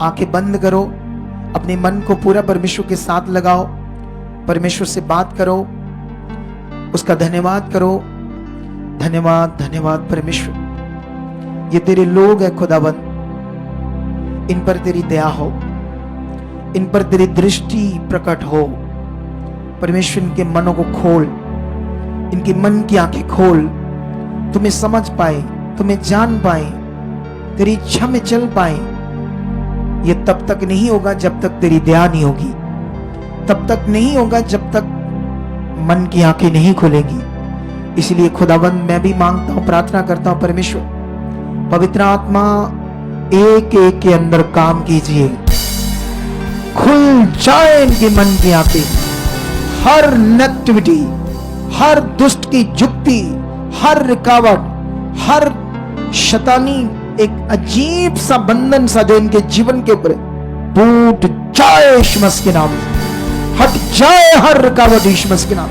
आंखें बंद करो, अपने मन को पूरा परमेश्वर के साथ लगाओ, परमेश्वर से बात करो, उसका धन्यवाद करो। धन्यवाद धन्यवाद परमेश्वर, ये तेरे लोग है खुदावन, इन पर तेरी दया हो, इन पर तेरी दृष्टि प्रकट हो। परमेश्वर इनके मनों को खोल, इनके मन की आंखें खोल, तुम्हें समझ पाए, तुम्हें जान पाए, तेरी इच्छा में चल पाए। ये तब तक नहीं होगा जब तक तेरी दया नहीं होगी, तब तक नहीं होगा जब तक मन की आंखें नहीं खुलेगी। इसलिए खुदावंद मैं भी मांगता हूं, प्रार्थना करता हूं, परमेश्वर पवित्र आत्मा एक एक के अंदर काम कीजिए, खुल जाए इनके मन की आंखें। हर नेगेटिविटी, हर दुष्ट की जुक्ति, हर रुकावट, हर शैतानी एक अजीब सा बंधन सा जो इनके जीवन के ऊपर टूट जाए यीशु मसीह के नाम से, हट जाए हर रुकावट यीशु मसीह के नाम।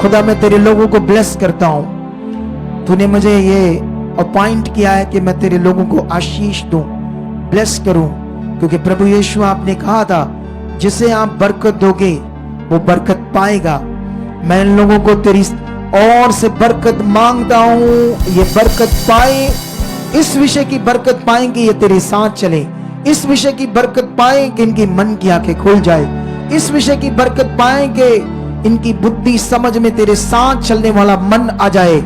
खुदा मैं तेरे लोगों को ब्लेस करता हूं, तूने मुझे ये अपॉइंट किया है कि मैं तेरे लोगों को आशीष दूं, ब्लेस करूं, क्योंकि प्रभु यीशु आपने कहा था जिसे आप बरकत दोगे वो बरकत पाएगा। मैं इन लोगों को तेरी और से बरकत मांगता हूं, ये बरकत पाए, इस विषय की बरकत पाएंगे, ये तेरे साथ चले, इस विषय की बरकत पाए कि इनकी मन की आंखें खुल जाए, इस विषय की बरकत पाए कि इनकी बुद्धि समझ में तेरे साथ चलने वाला मन आ जाए।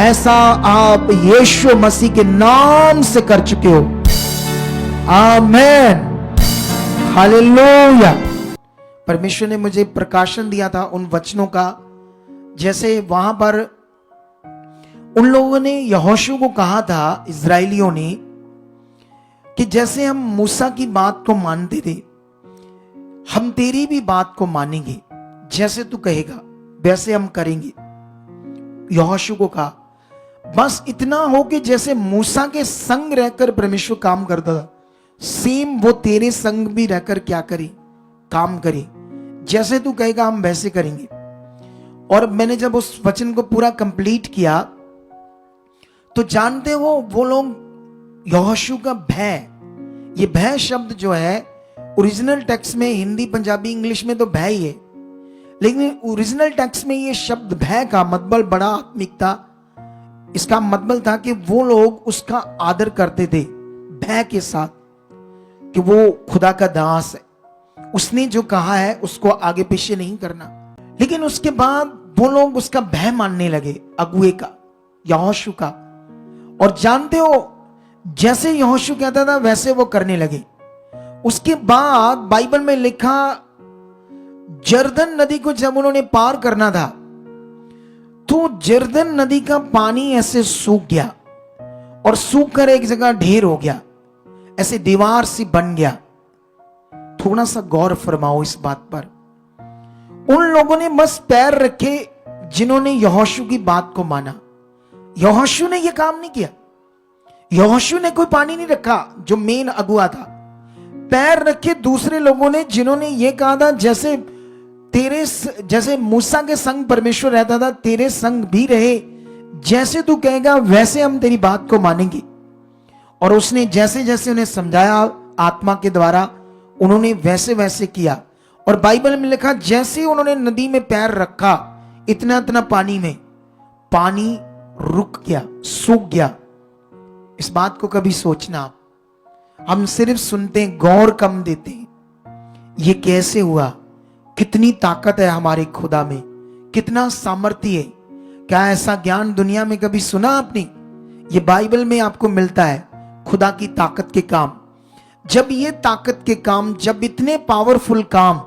ऐसा आप यीशु मसीह के नाम से कर चुके हो। आमीन, हालेलुया। परमेश्वर ने मुझे प्रकाशन दिया था उन वचनों का, जैसे वहां पर उन लोगों ने यहोशू को कहा था, इजराइलियों ने, कि जैसे हम मूसा की बात को मानते थे, हम तेरी भी बात को मानेंगे, जैसे तू कहेगा वैसे हम करेंगे। यहोशू को कहा बस इतना हो कि जैसे मूसा के संग रहकर परमेश्वर काम करता था, सेम वो तेरे संग भी रहकर क्या करे, काम करे, जैसे तू कहेगा हम वैसे करेंगे। और मैंने जब उस वचन को पूरा कंप्लीट किया तो जानते हो वो लोग यहोशू का भय, ये भय शब्द जो है ओरिजिनल टेक्स्ट में हिंदी पंजाबी इंग्लिश में तो भय ही है, लेकिन ओरिजिनल टेक्स्ट में ये शब्द भय का मतलब बड़ा आत्मिक था। इसका मतलब था कि वो लोग उसका आदर करते थे भय के साथ, कि वो खुदा का दास है, उसने जो कहा है उसको आगे पीछे नहीं करना। लेकिन उसके बाद वो लोग उसका भय मानने लगे, अगुए का, यहोशू का। और जानते हो जैसे यहोशू कहता था वैसे वो करने लगे। उसके बाद बाइबल में लिखा, जर्दन नदी को जब उन्होंने पार करना था तो जर्दन नदी का पानी ऐसे सूख गया और सूख कर एक जगह ढेर हो गया, ऐसे दीवार सी बन गया। थोड़ा सा गौर फरमाओ इस बात पर। उन लोगों ने बस पैर रखे जिन्होंने यहोशू की बात को माना। यहोशू ने यह काम नहीं किया, यहोशू ने कोई पानी नहीं रखा जो मेन अगुआ था। पैर रखे दूसरे लोगों ने जिन्होंने ये कहा था जैसे मूसा के संग परमेश्वर रहता था, तेरे संग भी रहे, जैसे तू कहेगा वैसे हम तेरी बात को मानेंगे। और उसने जैसे जैसे उन्हें समझाया आत्मा के द्वारा, उन्होंने वैसे वैसे किया। और बाइबल में लिखा जैसे उन्होंने नदी में पैर रखा, इतना इतना पानी में, पानी रुक गया, सूख गया। इस बात को कभी सोचना, हम सिर्फ सुनते हैं, गौर कम देते हैं। ये कैसे हुआ? कितनी ताकत है हमारे खुदा में, कितना सामर्थ्य है। क्या ऐसा ज्ञान दुनिया में कभी सुना आपने? ये बाइबल में आपको मिलता है, खुदा की ताकत के काम। जब ये ताकत के काम, जब इतने पावरफुल काम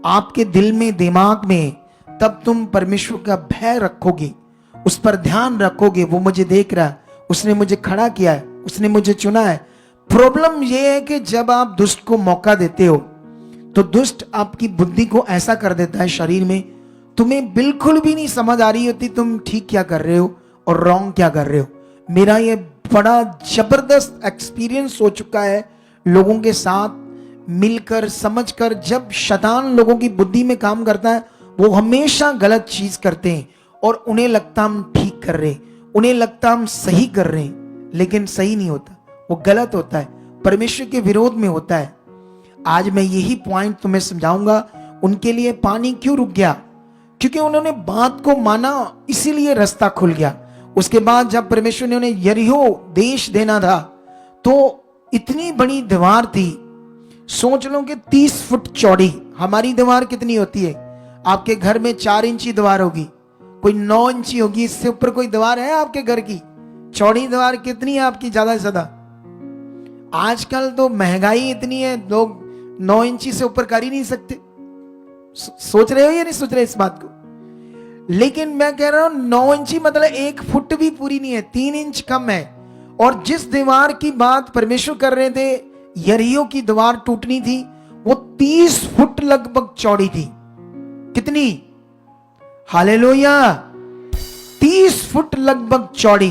आपके दिल में, दिमाग में, तब तुम परमेश्वर का भय रखोगे, उस पर ध्यान रखोगे। वो मुझे देख रहा है, उसने मुझे खड़ा किया है, उसने मुझे चुना है। प्रॉब्लम यह है कि जब आप दुष्ट को मौका देते हो तो दुष्ट आपकी बुद्धि को ऐसा कर देता है शरीर में, तुम्हें बिल्कुल भी नहीं समझ आ रही होती तुम ठीक क्या कर रहे हो और रॉन्ग क्या कर रहे हो। मेरा ये बड़ा जबरदस्त एक्सपीरियंस हो चुका है लोगों के साथ मिलकर, समझकर। जब शैतान लोगों की बुद्धि में काम करता है, वो हमेशा गलत चीज करते हैं और उन्हें लगता हम ठीक कर रहे हैं, उन्हें लगता हम सही कर रहे हैं, लेकिन सही नहीं होता, वो गलत होता है। परमेश्वर के विरोध में होता है। आज मैं यही पॉइंट तुम्हें समझाऊंगा। उनके लिए पानी क्यों रुक गया? क्योंकि उन्होंने बात को माना, इसीलिए रास्ता खुल गया। उसके बाद जब परमेश्वर ने उन्हें यरीहो देश देना था तो इतनी बड़ी दीवार थी, सोच लो कि 30 फुट चौड़ी। हमारी दीवार कितनी होती है? आपके घर में 4 इंची दीवार होगी, कोई 9 इंची होगी, इससे ऊपर कोई दीवार है आपके घर की? चौड़ी दीवार कितनी है आपकी ज्यादा से ज्यादा? आजकल तो महंगाई इतनी है, लोग 9 इंची से ऊपर कर ही नहीं सकते। सोच रहे हो या नहीं सोच रहे इस बात को? लेकिन मैं कह रहा हूं 9 इंची मतलब 1 फुट भी पूरी नहीं है, 3 इंच कम है। और जिस दीवार की बात परमेश्वर कर रहे थे, यरीहो की दीवार टूटनी थी, वो 30 फुट लगभग चौड़ी थी। कितनी? हालेलुया, 30 फुट लगभग चौड़ी।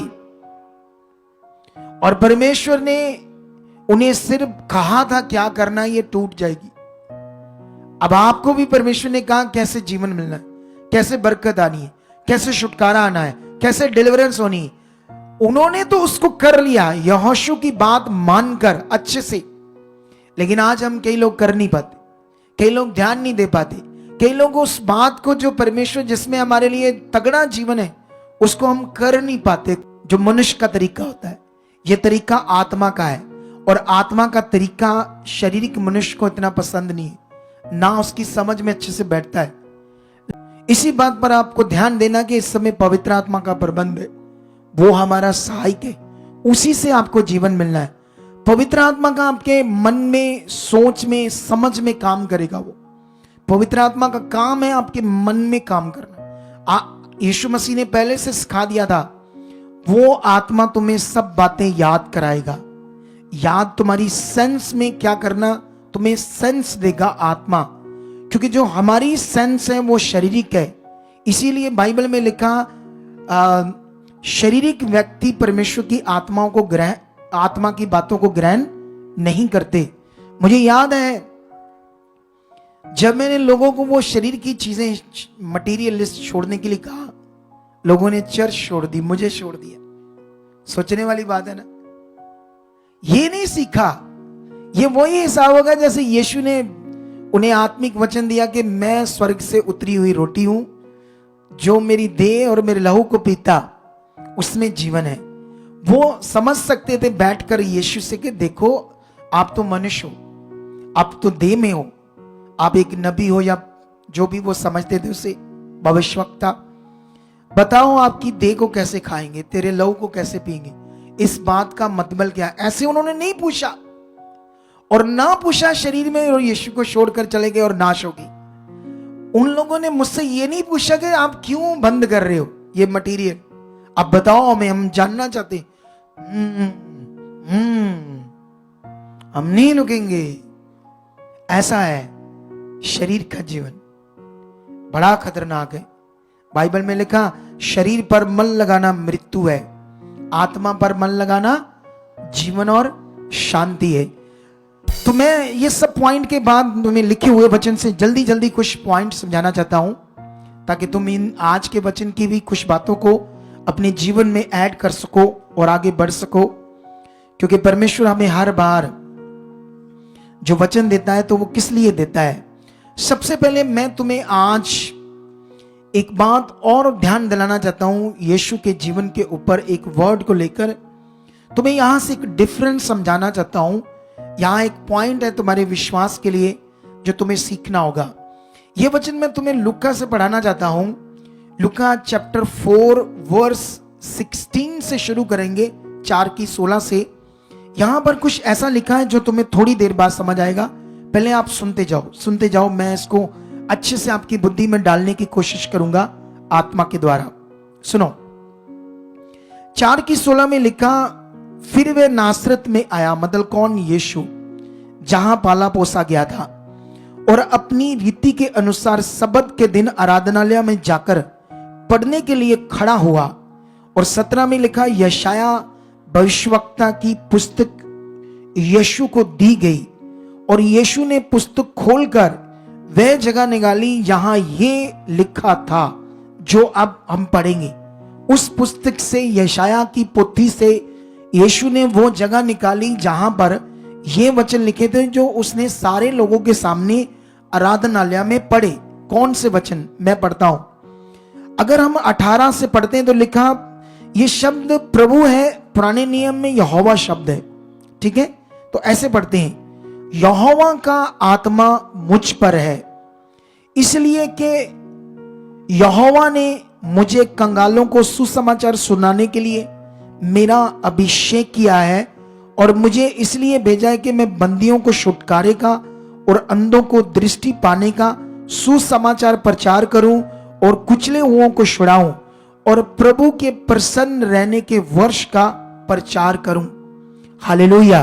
और परमेश्वर ने उन्हें सिर्फ कहा था क्या करना, ये टूट जाएगी। अब आपको भी परमेश्वर ने कहा कैसे जीवन मिलना है, कैसे बरकत आनी है, कैसे छुटकारा आना है, कैसे डिलीवरेंस होनी है। उन्होंने तो उसको कर लिया यहोशू की बात मानकर अच्छे से। लेकिन आज हम कई लोग कर नहीं पाते, कई लोग ध्यान नहीं दे पाते, कई लोग उस बात को जो परमेश्वर जिसमें हमारे लिए तगड़ा जीवन है उसको हम कर नहीं पाते। जो मनुष्य का तरीका होता है, यह तरीका आत्मा का है, और आत्मा का तरीका शारीरिक मनुष्य को इतना पसंद नहीं है, ना उसकी समझ में अच्छे से बैठता है। इसी बात पर आपको ध्यान देना कि इस समय पवित्र आत्मा का प्रबंध है, वो हमारा सहायक है, उसी से आपको जीवन मिलना है। पवित्र आत्मा का आपके मन में, सोच में, समझ में काम करेगा। वो पवित्र आत्मा का काम है आपके मन में काम करना। यीशु मसीह ने पहले से सिखा दिया था, वो आत्मा तुम्हें सब बातें याद कराएगा। याद तुम्हारी सेंस में क्या करना, तुम्हें सेंस देगा आत्मा, क्योंकि जो हमारी सेंस है वो शारीरिक है। इसीलिए बाइबल में लिखा शारीरिक व्यक्ति परमेश्वर की आत्माओं को आत्मा की बातों को ग्रहण नहीं करते। मुझे याद है जब मैंने लोगों को वो शरीर की चीजें, मटीरियलिस्ट छोड़ने के लिए कहा, लोगों ने चर्च छोड़ दी, मुझे छोड़ दिया। सोचने वाली बात है ना। ये नहीं सीखा। ये वही हिसाब होगा जैसे यीशु ने उन्हें आत्मिक वचन दिया कि मैं स्वर्ग से उतरी हुई रोटी हूं, जो मेरी देह और मेरे लहू को पीता उसमें जीवन है। वो समझ सकते थे बैठकर यीशु से कि देखो आप तो मनुष्य हो, आप तो देह में हो, आप एक नबी हो या जो भी वो समझते थे उसे, भविष्यवक्ता। बताओ आपकी देह को कैसे खाएंगे, तेरे लहू को कैसे पीएंगे, इस बात का मतलब क्या? ऐसे उन्होंने नहीं पूछा, और ना पूछा शरीर में, और यीशु को छोड़कर चले गए और नाश हो गई। उन लोगों ने मुझसे ये नहीं पूछा कि आप क्यों बंद कर रहे हो ये मटीरियल, अब बताओ हमें, हम जानना चाहते। हम नहीं रुकेंगे। ऐसा है शरीर का जीवन, बड़ा खतरनाक है। बाइबल में लिखा शरीर पर मन लगाना मृत्यु है, आत्मा पर मन लगाना जीवन और शांति है। तो मैं ये सब पॉइंट के बाद तुम्हें लिखे हुए वचन से जल्दी जल्दी कुछ पॉइंट समझाना चाहता हूं, ताकि तुम इन आज के वचन की भी कुछ बातों को अपने जीवन में ऐड कर सको और आगे बढ़ सको। क्योंकि परमेश्वर हमें हर बार जो वचन देता है तो वो किस लिए देता है। सबसे पहले मैं तुम्हें आज एक बात और ध्यान दिलाना चाहता हूं, यीशु के जीवन के ऊपर एक वर्ड को लेकर तुम्हें यहां से एक डिफरेंस समझाना चाहता हूं। यहां एक पॉइंट है तुम्हारे विश्वास के लिए जो तुम्हें सीखना होगा। यह वचन मैं तुम्हें लुका से पढ़ाना चाहता हूं। लुका चैप्टर 4 वर्स 16 से शुरू करेंगे, 4 की 16 से। यहां पर कुछ ऐसा लिखा है जो तुम्हें थोड़ी देर बाद समझ आएगा। पहले आप सुनते जाओ, मैं इसको अच्छे से आपकी बुद्धि में डालने की कोशिश करूंगा आत्मा के द्वारा। सुनो, 4 की 16 में लिखा, फिर वे नासरत में आया, मतलब कौन? यीशु, जहां पाला पोसा गया था, और अपनी रीति के अनुसार सब्त के दिन आराधनालय में जाकर पढ़ने के लिए खड़ा हुआ। और 17 में लिखा, यशाया भविष्यवक्ता की पुस्तक यीशु को दी गई, और यीशु ने पुस्तक खोलकर वह जगह निकाली यहां ये लिखा था जो अब हम पढ़ेंगे। उस पुस्तक से, यशाया की पोथी से यीशु ने वो जगह निकाली जहां पर ये वचन लिखे थे जो उसने सारे लोगों के सामने आराधनालय में पढ़े। कौन से वचन? मैं पढ़ता हूं। अगर हम 18 से पढ़ते हैं तो लिखा, ये शब्द प्रभु है, पुराने नियम में यहोवा शब्द है, ठीक है। तो ऐसे पढ़ते हैं, यहोवा का आत्मा मुझ पर है, इसलिए कि यहोवा ने मुझे कंगालों को सुसमाचार सुनाने के लिए मेरा अभिषेक किया है, और मुझे इसलिए भेजा है कि मैं बंदियों को छुटकारे का और अंधों को दृष्टि पाने का सुसमाचार प्रचार करूं, और कुचले हुओं को छुड़ाऊं, और प्रभु के प्रसन्न रहने के वर्ष का प्रचार करूं। हालेलुया।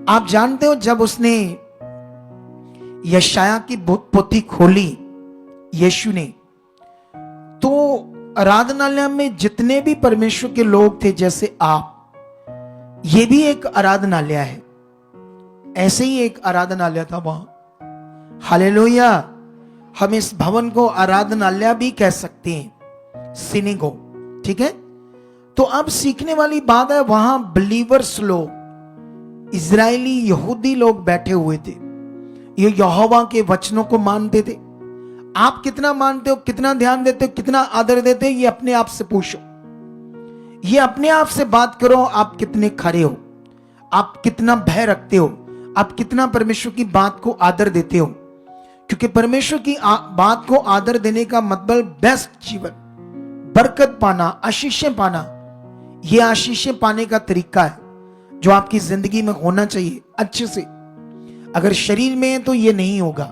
आप जानते हो, जब उसने यशाया की पोथी खोली यीशु ने, तो आराधनालय में जितने भी परमेश्वर के लोग थे, जैसे आप, ये भी एक आराधनालय है, ऐसे ही एक आराधनालय था वहां। हालेलुया। हम इस भवन को आराधनालय भी कह सकते हैं, सिनेगोग, ठीक है। तो अब सीखने वाली बात है, वहां बिलीवर्स लोग, इजरायली यहूदी लोग बैठे हुए थे, ये यहोवा के वचनों को मानते थे। आप कितना मानते हो, कितना ध्यान देते हो, कितना आदर देते हो, ये अपने आप से पूछो, ये अपने आप से बात करो। आप कितने खरे हो, आप कितना भय रखते हो, आप कितना परमेश्वर की बात को आदर देते हो। क्योंकि परमेश्वर की बात को आदर देने का मतलब बेस्ट जीवन, बरकत पाना, आशीषें पाना, यह आशीषें पाने का तरीका है जो आपकी जिंदगी में होना चाहिए अच्छे से। अगर शरीर में है तो यह नहीं होगा।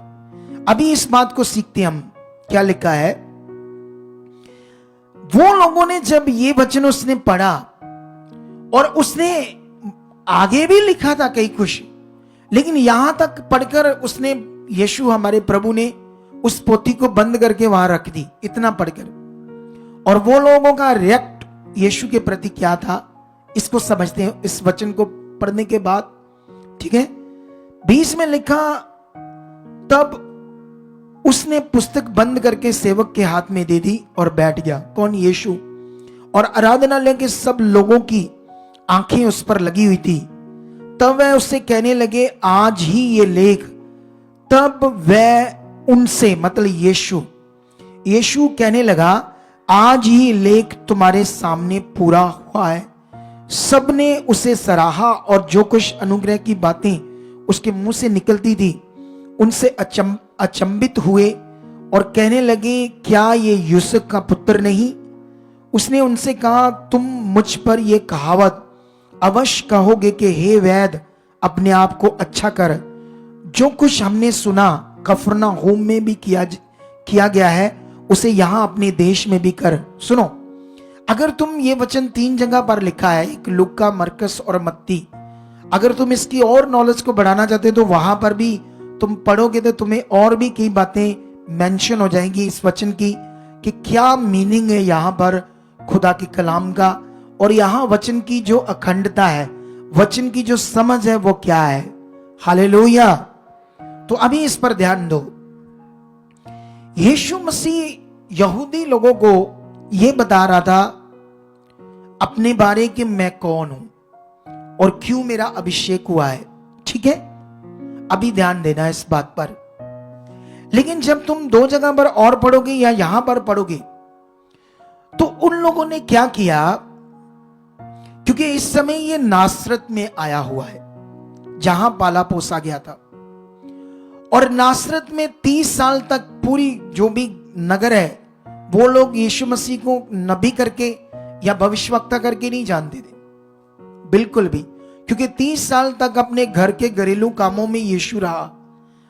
अभी इस बात को सीखते हम। क्या लिखा है, वो लोगों ने जब ये वचन उसने पढ़ा, और उसने आगे भी लिखा था कई कुछ, लेकिन यहां तक पढ़कर उसने, यीशु हमारे प्रभु ने उस पोथी को बंद करके वहां रख दी, इतना पढ़कर। और वो लोगों का रिएक्ट यीशु के प्रति क्या था, इसको समझते हैं इस वचन को पढ़ने के बाद, ठीक है। 20 में लिखा, तब उसने पुस्तक बंद करके सेवक के हाथ में दे दी और बैठ गया। कौन? यीशु। और आराधनालय के सब लोगों की आंखें उस पर लगी हुई थी। तब वह उससे कहने लगे, आज ही ये लेख। तब वह उनसे, मतलब यीशु कहने लगा, आज ही लेख तुम्हारे सामने पूरा हुआ है। सबने उसे सराहा, और जो कुछ अनुग्रह की बातें उसके मुंह से निकलती थी उनसे अचंभित हुए, और कहने लगे, क्या ये यूसुफ का पुत्र नहीं? उसने उनसे कहा, तुम मुझ पर यह कहावत अवश्य कहोगे कि हे वैद्य, अपने आप को अच्छा कर। जो कुछ हमने सुना कफरनहूम में भी किया गया है, उसे यहां अपने देश में भी कर। सुनो, अगर तुम ये वचन 3 जगह पर लिखा है, एक लूका, मरकस और मत्ती, अगर तुम इसकी और नॉलेज को बढ़ाना चाहते हो तो वहां पर भी तुम पढ़ोगे तो तुम्हें और भी कई बातें मेंशन हो जाएंगी इस वचन की, कि क्या मीनिंग है यहां पर खुदा के कलाम का, और यहां वचन की जो अखंडता है, वचन की जो समझ है वो क्या है। हालेलुया। तो अभी इस पर ध्यान दो। यीशु मसीह यहूदी लोगों को यह बता रहा था अपने बारे कि मैं कौन हूं और क्यों मेरा अभिषेक हुआ है, ठीक है। अभी ध्यान देना इस बात पर। लेकिन जब तुम 2 जगह पर और पढ़ोगे या यहां पर पढ़ोगे, तो उन लोगों ने क्या किया, क्योंकि इस समय ये नासरत में आया हुआ है जहां पाला पोसा गया था, और नासरत में 30 साल तक पूरी जो भी नगर है वो लोग यीशु मसीह को नबी करके या भविष्यवक्ता करके नहीं जानते थे, बिल्कुल भी। क्योंकि 30 साल तक अपने घर के घरेलू कामों में यीशु रहा,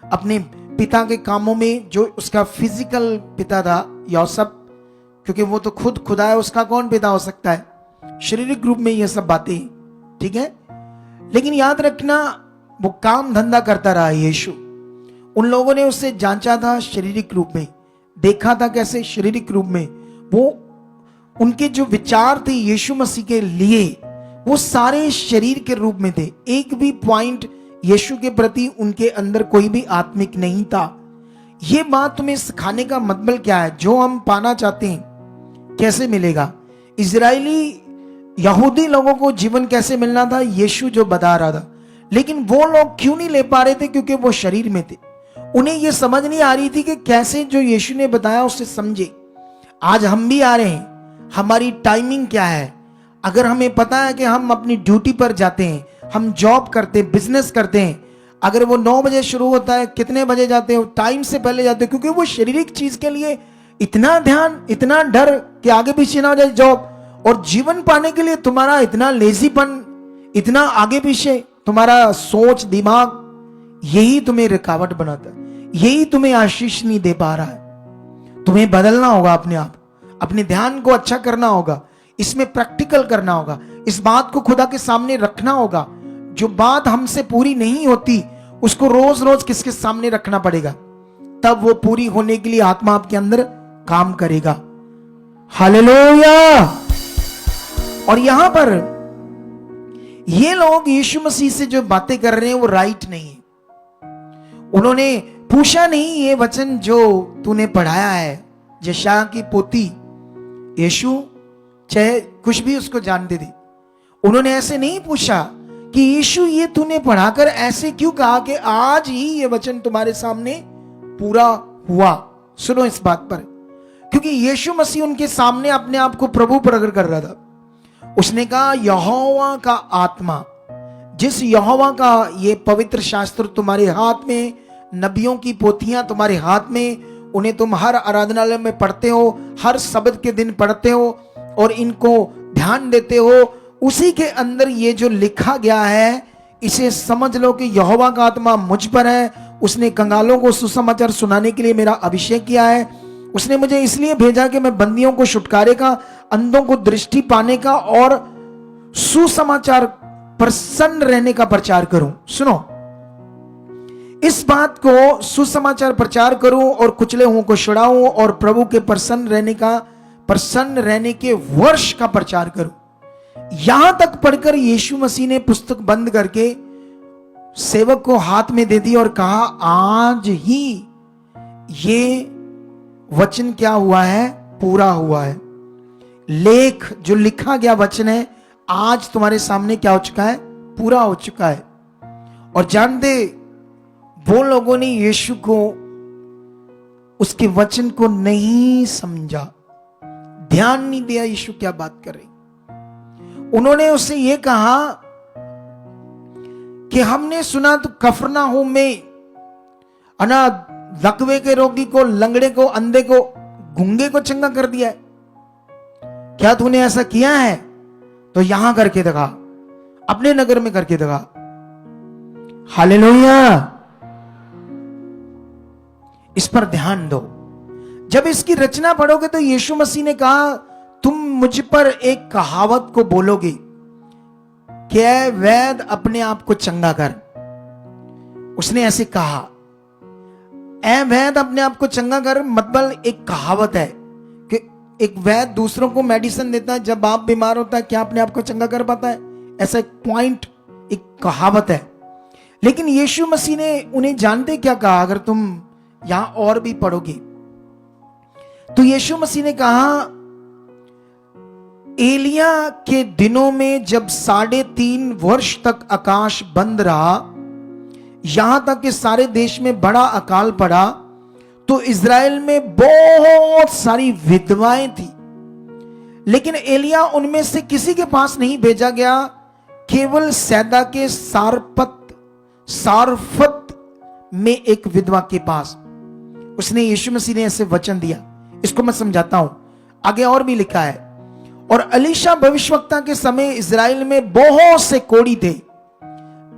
अपने पिता के कामों में, जो उसका फिजिकल पिता था यूसुफ, क्योंकि वो तो खुद खुदा है, उसका कौन पिता हो सकता है, शारीरिक रूप में ये सब बातें, ठीक है। लेकिन याद रखना, वो काम धंधा करता रहा यीशु। उन लोगों ने उससे जांचा था शारीरिक रूप में, देखा था कैसे शारीरिक रूप में, वो उनके जो विचार थे यीशु मसीह के लिए वो सारे शरीर के रूप में थे। एक भी पॉइंट यीशु के प्रति उनके अंदर कोई भी आत्मिक नहीं था। ये बात तुम्हें सिखाने का मतलब क्या है, जो हम पाना चाहते हैं कैसे मिलेगा। इजरायली यहूदी लोगों को जीवन कैसे मिलना था, यीशु जो बता रहा था। लेकिन वो लोग क्यों नहीं ले पा रहे थे? क्योंकि वो शरीर में थे। उन्हें ये समझ नहीं आ रही थी कि कैसे जो यीशु ने बताया उससे समझे। आज हम भी आ रहे हैं, हमारी टाइमिंग क्या है? अगर हमें पता है कि हम अपनी ड्यूटी पर जाते हैं, हम जॉब करते हैं, बिजनेस करते हैं, अगर वो 9 बजे शुरू होता है, कितने बजे जाते हो? टाइम से पहले जाते हो, क्योंकि वो शारीरिक चीज के लिए इतना ध्यान, इतना डर कि आगे पीछे ना हो जाए जॉब। और जीवन पाने के लिए तुम्हारा इतना लेजीपन, इतना आगे पीछे तुम्हारा सोच दिमाग, यही तुम्हें रुकावट बनाता है, यही तुम्हें आशीष नहीं दे पा रहा है। तुम्हें बदलना होगा अपने आप, अपने ध्यान को अच्छा करना होगा, इसमें प्रैक्टिकल करना होगा, इस बात को खुदा के सामने रखना होगा। जो बात हमसे पूरी नहीं होती उसको रोज रोज किसके सामने रखना पड़ेगा, तब वो पूरी होने के लिए आत्मा आपके अंदर काम करेगा। हालेलुया। और यहां पर ये लोग यीशु मसीह से जो बातें कर रहे हैं वो राइट नहीं है। उन्होंने पूछा नहीं, ये वचन जो तूने पढ़ाया है यशायाह की पोती, यीशु चाहे कुछ भी उसको जानते थे, उन्होंने ऐसे नहीं पूछा कि यीशु ये तूने पढ़ाकर ऐसे क्यों कहा कि आज ही ये वचन तुम्हारे सामने पूरा हुआ। सुनो इस बात पर, क्योंकि यीशु मसीह उनके सामने अपने आप को प्रभु प्रकट कर रहा था। उसने कहा यहोवा का आत्मा, जिस यहोवा का ये पवित्र शास्त्र तुम्हारे हाथ में, नबियों की पोथियां तुम्हारे हाथ में, उन्हें तुम हर आराधनालय में पढ़ते हो, हर शब्द के दिन पढ़ते हो और इनको ध्यान देते हो, उसी के अंदर ये जो लिखा गया है इसे समझ लो कि यहोवा का आत्मा मुझ पर है। उसने कंगालों को सुसमाचार सुनाने के लिए मेरा अभिषेक किया है। उसने मुझे इसलिए भेजा कि मैं बंदियों को छुटकारे का, अंधों को दृष्टि पाने का और सुसमाचार, प्रसन्न रहने का प्रचार करूं। सुनो, इस बात को सुसमाचार प्रचार करूं और कुचले हुओं को छुड़ाऊं और प्रभु के प्रसन्न रहने के वर्ष का प्रचार करूं। यहां तक पढ़कर यीशु मसीह ने पुस्तक बंद करके सेवक को हाथ में दे दी और कहा आज ही ये वचन क्या हुआ है? पूरा हुआ है। लेख जो लिखा गया वचन है आज तुम्हारे सामने क्या हो चुका है? पूरा हो चुका है। और जानते वो लोगों ने यीशु को, उसके वचन को नहीं समझा, ध्यान नहीं दिया यीशु क्या बात कर रही। उन्होंने उससे यह कहा कि हमने सुना तो कफरनहूम में लकवे के रोगी को, लंगड़े को, अंधे को, गूंगे को चंगा कर दिया है। क्या तूने ऐसा किया है? तो यहां करके दिखा, अपने नगर में करके दिखा। हालेलुया। इस पर ध्यान दो। जब इसकी रचना पढ़ोगे तो यीशु मसीह ने कहा तुम मुझ पर एक कहावत को बोलोगे कि ऐ वैद अपने आप को चंगा कर। उसने ऐसे कहा, ऐ वैद अपने आप को चंगा कर, मतलब एक कहावत है कि एक वैद दूसरों को मेडिसिन देता है, जब आप बीमार होता है क्या अपने आप को चंगा कर पाता है? ऐसा एक पॉइंट, एक कहावत है। लेकिन यीशु मसीह ने उन्हें जानते क्या कहा? अगर तुम यहां और भी पढ़ोगे तो यीशु मसीह ने कहा एलिया के दिनों में जब 3.5 वर्ष तक आकाश बंद रहा, यहां तक कि सारे देश में बड़ा अकाल पड़ा, तो इज़राइल में बहुत सारी विधवाएं थी, लेकिन एलिया उनमें से किसी के पास नहीं भेजा गया, केवल सैदा के सारफत में एक विधवा के पास। उसने, यीशु मसीह ने ऐसे वचन दिया। इसको मैं समझाता हूं, आगे और भी लिखा है। और अलीशा भविष्यवक्ता के समय इज़राइल में बहुत से कोढ़ी थे,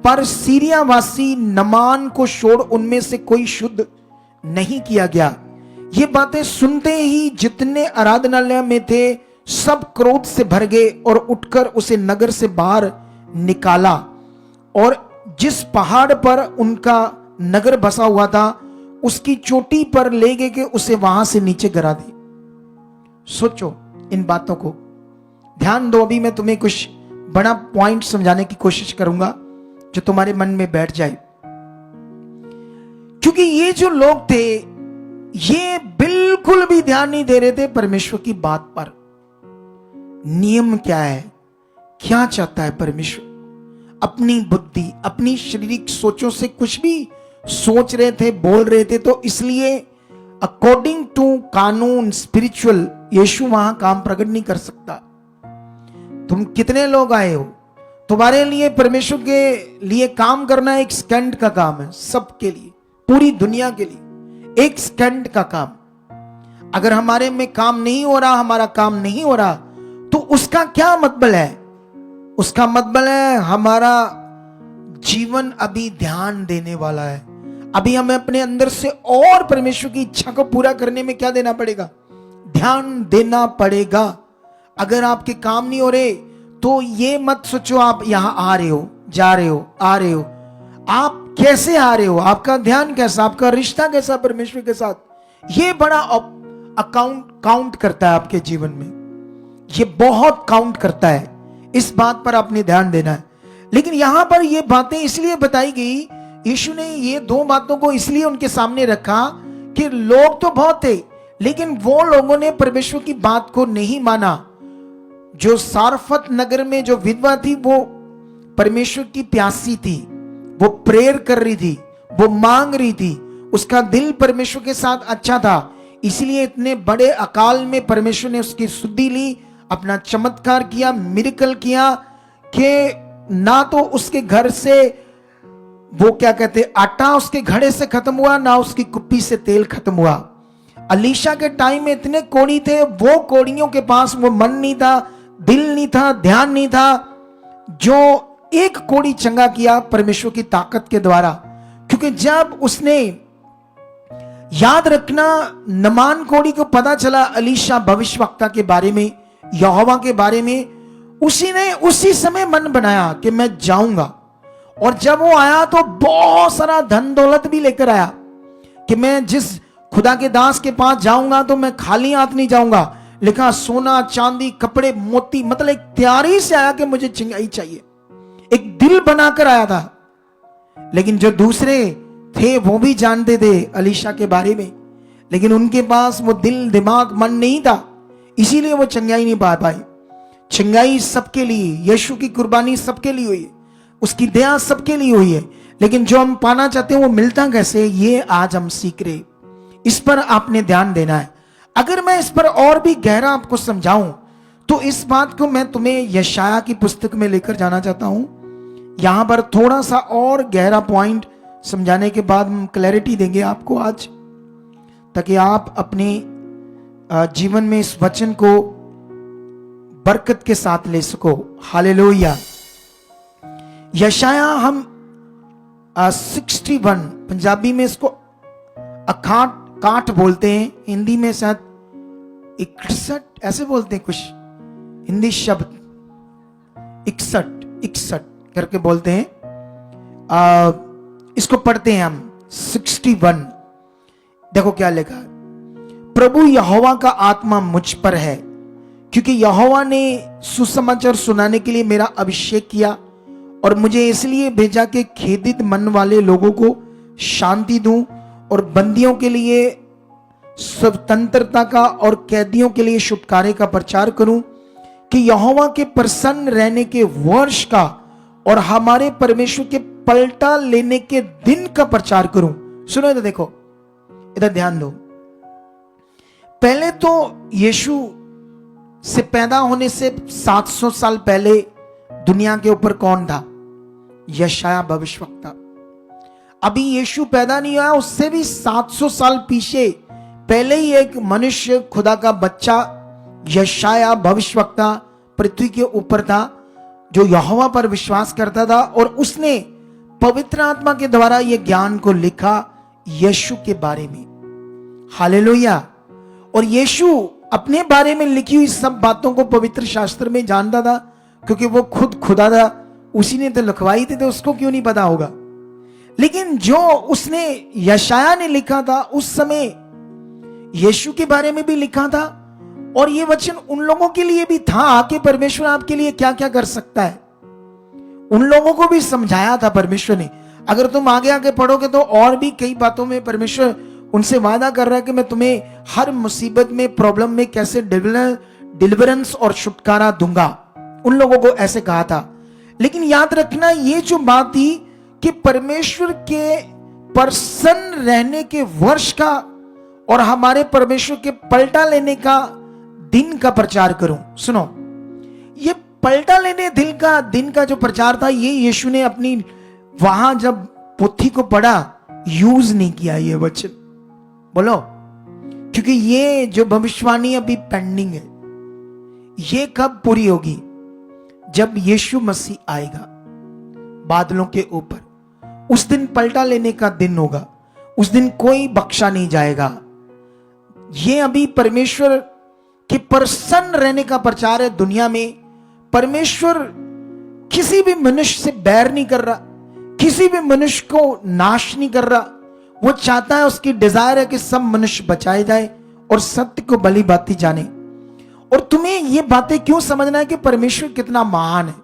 पर सीरिया वासी नमान को छोड़ उनमें से कोई शुद्ध नहीं किया गया। ये बातें सुनते ही जितने आराधनालय में थे सब क्रोध से भर गए और उठकर उसे नगर से बाहर निकाला और जिस पहाड़ पर उनका नगर बसा हुआ था उसकी चोटी पर ले गए कि उसे वहां से नीचे गिरा दे। सोचो इन बातों को, ध्यान दो। अभी मैं तुम्हें कुछ बड़ा पॉइंट समझाने की कोशिश करूंगा जो तुम्हारे मन में बैठ जाए, क्योंकि ये जो लोग थे ये बिल्कुल भी ध्यान नहीं दे रहे थे परमेश्वर की बात पर। नियम क्या है, क्या चाहता है परमेश्वर, अपनी बुद्धि, अपनी शारीरिक सोचों से कुछ भी सोच रहे थे, बोल रहे थे, तो इसलिए अकॉर्डिंग टू कानून स्पिरिचुअल यीशु वहां काम प्रकट नहीं कर सकता। तुम कितने लोग आए हो, तुम्हारे लिए परमेश्वर के लिए काम करना एक सेकंड का काम है, सबके लिए, पूरी दुनिया के लिए एक सेकंड का काम। अगर हमारे में काम नहीं हो रहा, हमारा काम नहीं हो रहा, तो उसका क्या मतलब है? उसका मतलब है हमारा जीवन अभी ध्यान देने वाला है। अभी हमें अपने अंदर से और परमेश्वर की इच्छा को पूरा करने में क्या देना पड़ेगा? ध्यान देना पड़ेगा। अगर आपके काम नहीं हो रहे तो ये मत सोचो आप यहां आ रहे हो, जा रहे हो, आ रहे हो। आप कैसे आ रहे हो, आपका ध्यान कैसा, आपका रिश्ता कैसा परमेश्वर के साथ, ये बड़ा काउंट करता है आपके जीवन में। ये बहुत काउंट करता है, इस बात पर आपने ध्यान देना है। लेकिन यहां पर ये बातें इसलिए बताई गई, यीशु ने ये दो बातों को इसलिए उनके सामने रखा कि लोग तो बहुत थे, लेकिन वो लोगों ने परमेश्वर की बात को नहीं माना। जो सारफत नगर में जो विधवा थी, वो परमेश्वर की प्यासी थी, वो प्रेयर कर रही थी, वो मांग रही थी, उसका दिल परमेश्वर के साथ अच्छा था, इसलिए इतने बड़े अकाल में परमेश्वर ने उसकी शुद्धि ली, अपना चमत्कार किया, मिरेकल किया कि ना तो उसके घर से वो क्या कहते आटा उसके घड़े से खत्म हुआ, ना उसकी कुप्पी से तेल खत्म हुआ। अलीशा के टाइम में इतने कोढ़ी थे, वो कोढ़ियों के पास वो मन नहीं था, दिल नहीं था, ध्यान नहीं था। जो एक कोढ़ी चंगा किया परमेश्वर की ताकत के द्वारा, क्योंकि जब उसने, याद रखना, नमान कोढ़ी को पता चला अलीशा भविष्यवक्ता के बारे में, यहोवा के बारे में, उसी ने उसी समय मन बनाया कि मैं जाऊंगा। और जब वो आया तो बहुत सारा धन दौलत भी लेकर आया कि मैं जिस खुदा के दास के पास जाऊंगा तो मैं खाली हाथ नहीं जाऊंगा। लिखा सोना चांदी कपड़े मोती, मतलब एक तैयारी से आया कि मुझे चिंगाई चाहिए, एक दिल बनाकर आया था। लेकिन जो दूसरे थे वो भी जानते थे अलीशा के बारे में, लेकिन उनके पास वो दिल दिमाग मन नहीं था, इसीलिए वो चंगाई नहीं पा पाए। चंगाई सबके लिए, यीशु की कुर्बानी सबके लिए हुई है, उसकी दया सबके लिए हुई है, लेकिन जो हम पाना चाहते हैं वो मिलता कैसे, ये आज हम सीख रहे। इस पर आपने ध्यान देना है। अगर मैं इस पर और भी गहरा आपको समझाऊं तो इस बात को मैं तुम्हें यशाया की पुस्तक में लेकर जाना चाहता हूं। यहां पर थोड़ा सा और गहरा पॉइंट समझाने के बाद हम क्लैरिटी देंगे आपको आज, ताकि आप अपने जीवन में इस वचन को बरकत के साथ ले सको। हालेलुया। यशाया हम 61, पंजाबी में इसको अखाट काठ बोलते हैं, हिंदी में शायद 61 ऐसे बोलते हैं, कुछ हिंदी शब्द 61 करके बोलते हैं। इसको पढ़ते हैं हम 61। देखो क्या लिखा है, प्रभु यहोवा का आत्मा मुझ पर है, क्योंकि यहोवा ने सुसमाचार सुनाने के लिए मेरा अभिषेक किया और मुझे इसलिए भेजा कि खेदित मन वाले लोगों को शांति दूं और बंदियों के लिए स्वतंत्रता का और कैदियों के लिए छुटकारे का प्रचार करूं, कि यहोवा के प्रसन्न रहने के वर्ष का और हमारे परमेश्वर के पलटा लेने के दिन का प्रचार करूं। सुनो इधर, देखो इधर ध्यान दो। पहले तो यीशु से पैदा होने से 700 साल पहले दुनिया के ऊपर कौन था? यशाया भविष्यवक्ता। अभी यीशु पैदा नहीं हुआ, उससे भी 700 साल पीछे पहले ही एक मनुष्य, खुदा का बच्चा यशाया भविष्यवक्ता पृथ्वी के ऊपर था, जो यहोवा पर विश्वास करता था, और उसने पवित्र आत्मा के द्वारा यह ज्ञान को लिखा यीशु के बारे में। हालेलुया। और यीशु अपने बारे में लिखी हुई सब बातों को पवित्र शास्त्र में जानता था, क्योंकि वो खुद खुदा था, उसी ने तो लिखवाई थी, तो उसको क्यों नहीं पता होगा। लेकिन जो उसने यशाया ने लिखा था, उस समय यीशु के बारे में भी लिखा था, और ये वचन उन लोगों के लिए भी था कि परमेश्वर आपके लिए क्या क्या कर सकता है। उन लोगों को भी समझाया था परमेश्वर ने। अगर तुम आगे आगे पढ़ोगे तो और भी कई बातों में परमेश्वर उनसे वादा कर रहा है कि मैं तुम्हें हर मुसीबत में, प्रॉब्लम में कैसे डिलीवरेंस और छुटकारा दूंगा। उन लोगों को ऐसे कहा था। लेकिन याद रखना ये जो बात थी कि परमेश्वर के प्रसन्न रहने के वर्ष का और हमारे परमेश्वर के पलटा लेने का दिन का प्रचार करूं। सुनो, ये पलटा लेने दिन का जो प्रचार था, ये यीशु ने अपनी वहां जब पोथी को पढ़ा यूज नहीं किया ये वचन। बोलो, क्योंकि ये जो भविष्यवाणी अभी पेंडिंग है, ये कब पूरी होगी? जब यीशु मसीह आएगा बादलों के ऊपर, उस दिन पलटा लेने का दिन होगा। उस दिन कोई बख्शा नहीं जाएगा। ये अभी परमेश्वर के प्रसन्न रहने का प्रचार है दुनिया में। परमेश्वर किसी भी मनुष्य से बैर नहीं कर रहा, किसी भी मनुष्य को नाश नहीं कर रहा। वो चाहता है, उसकी डिजायर है कि सब मनुष्य बचाए जाए और सत्य को भली भांति जाने। और तुम्हें ये बातें क्यों समझना है कि परमेश्वर कितना महान है।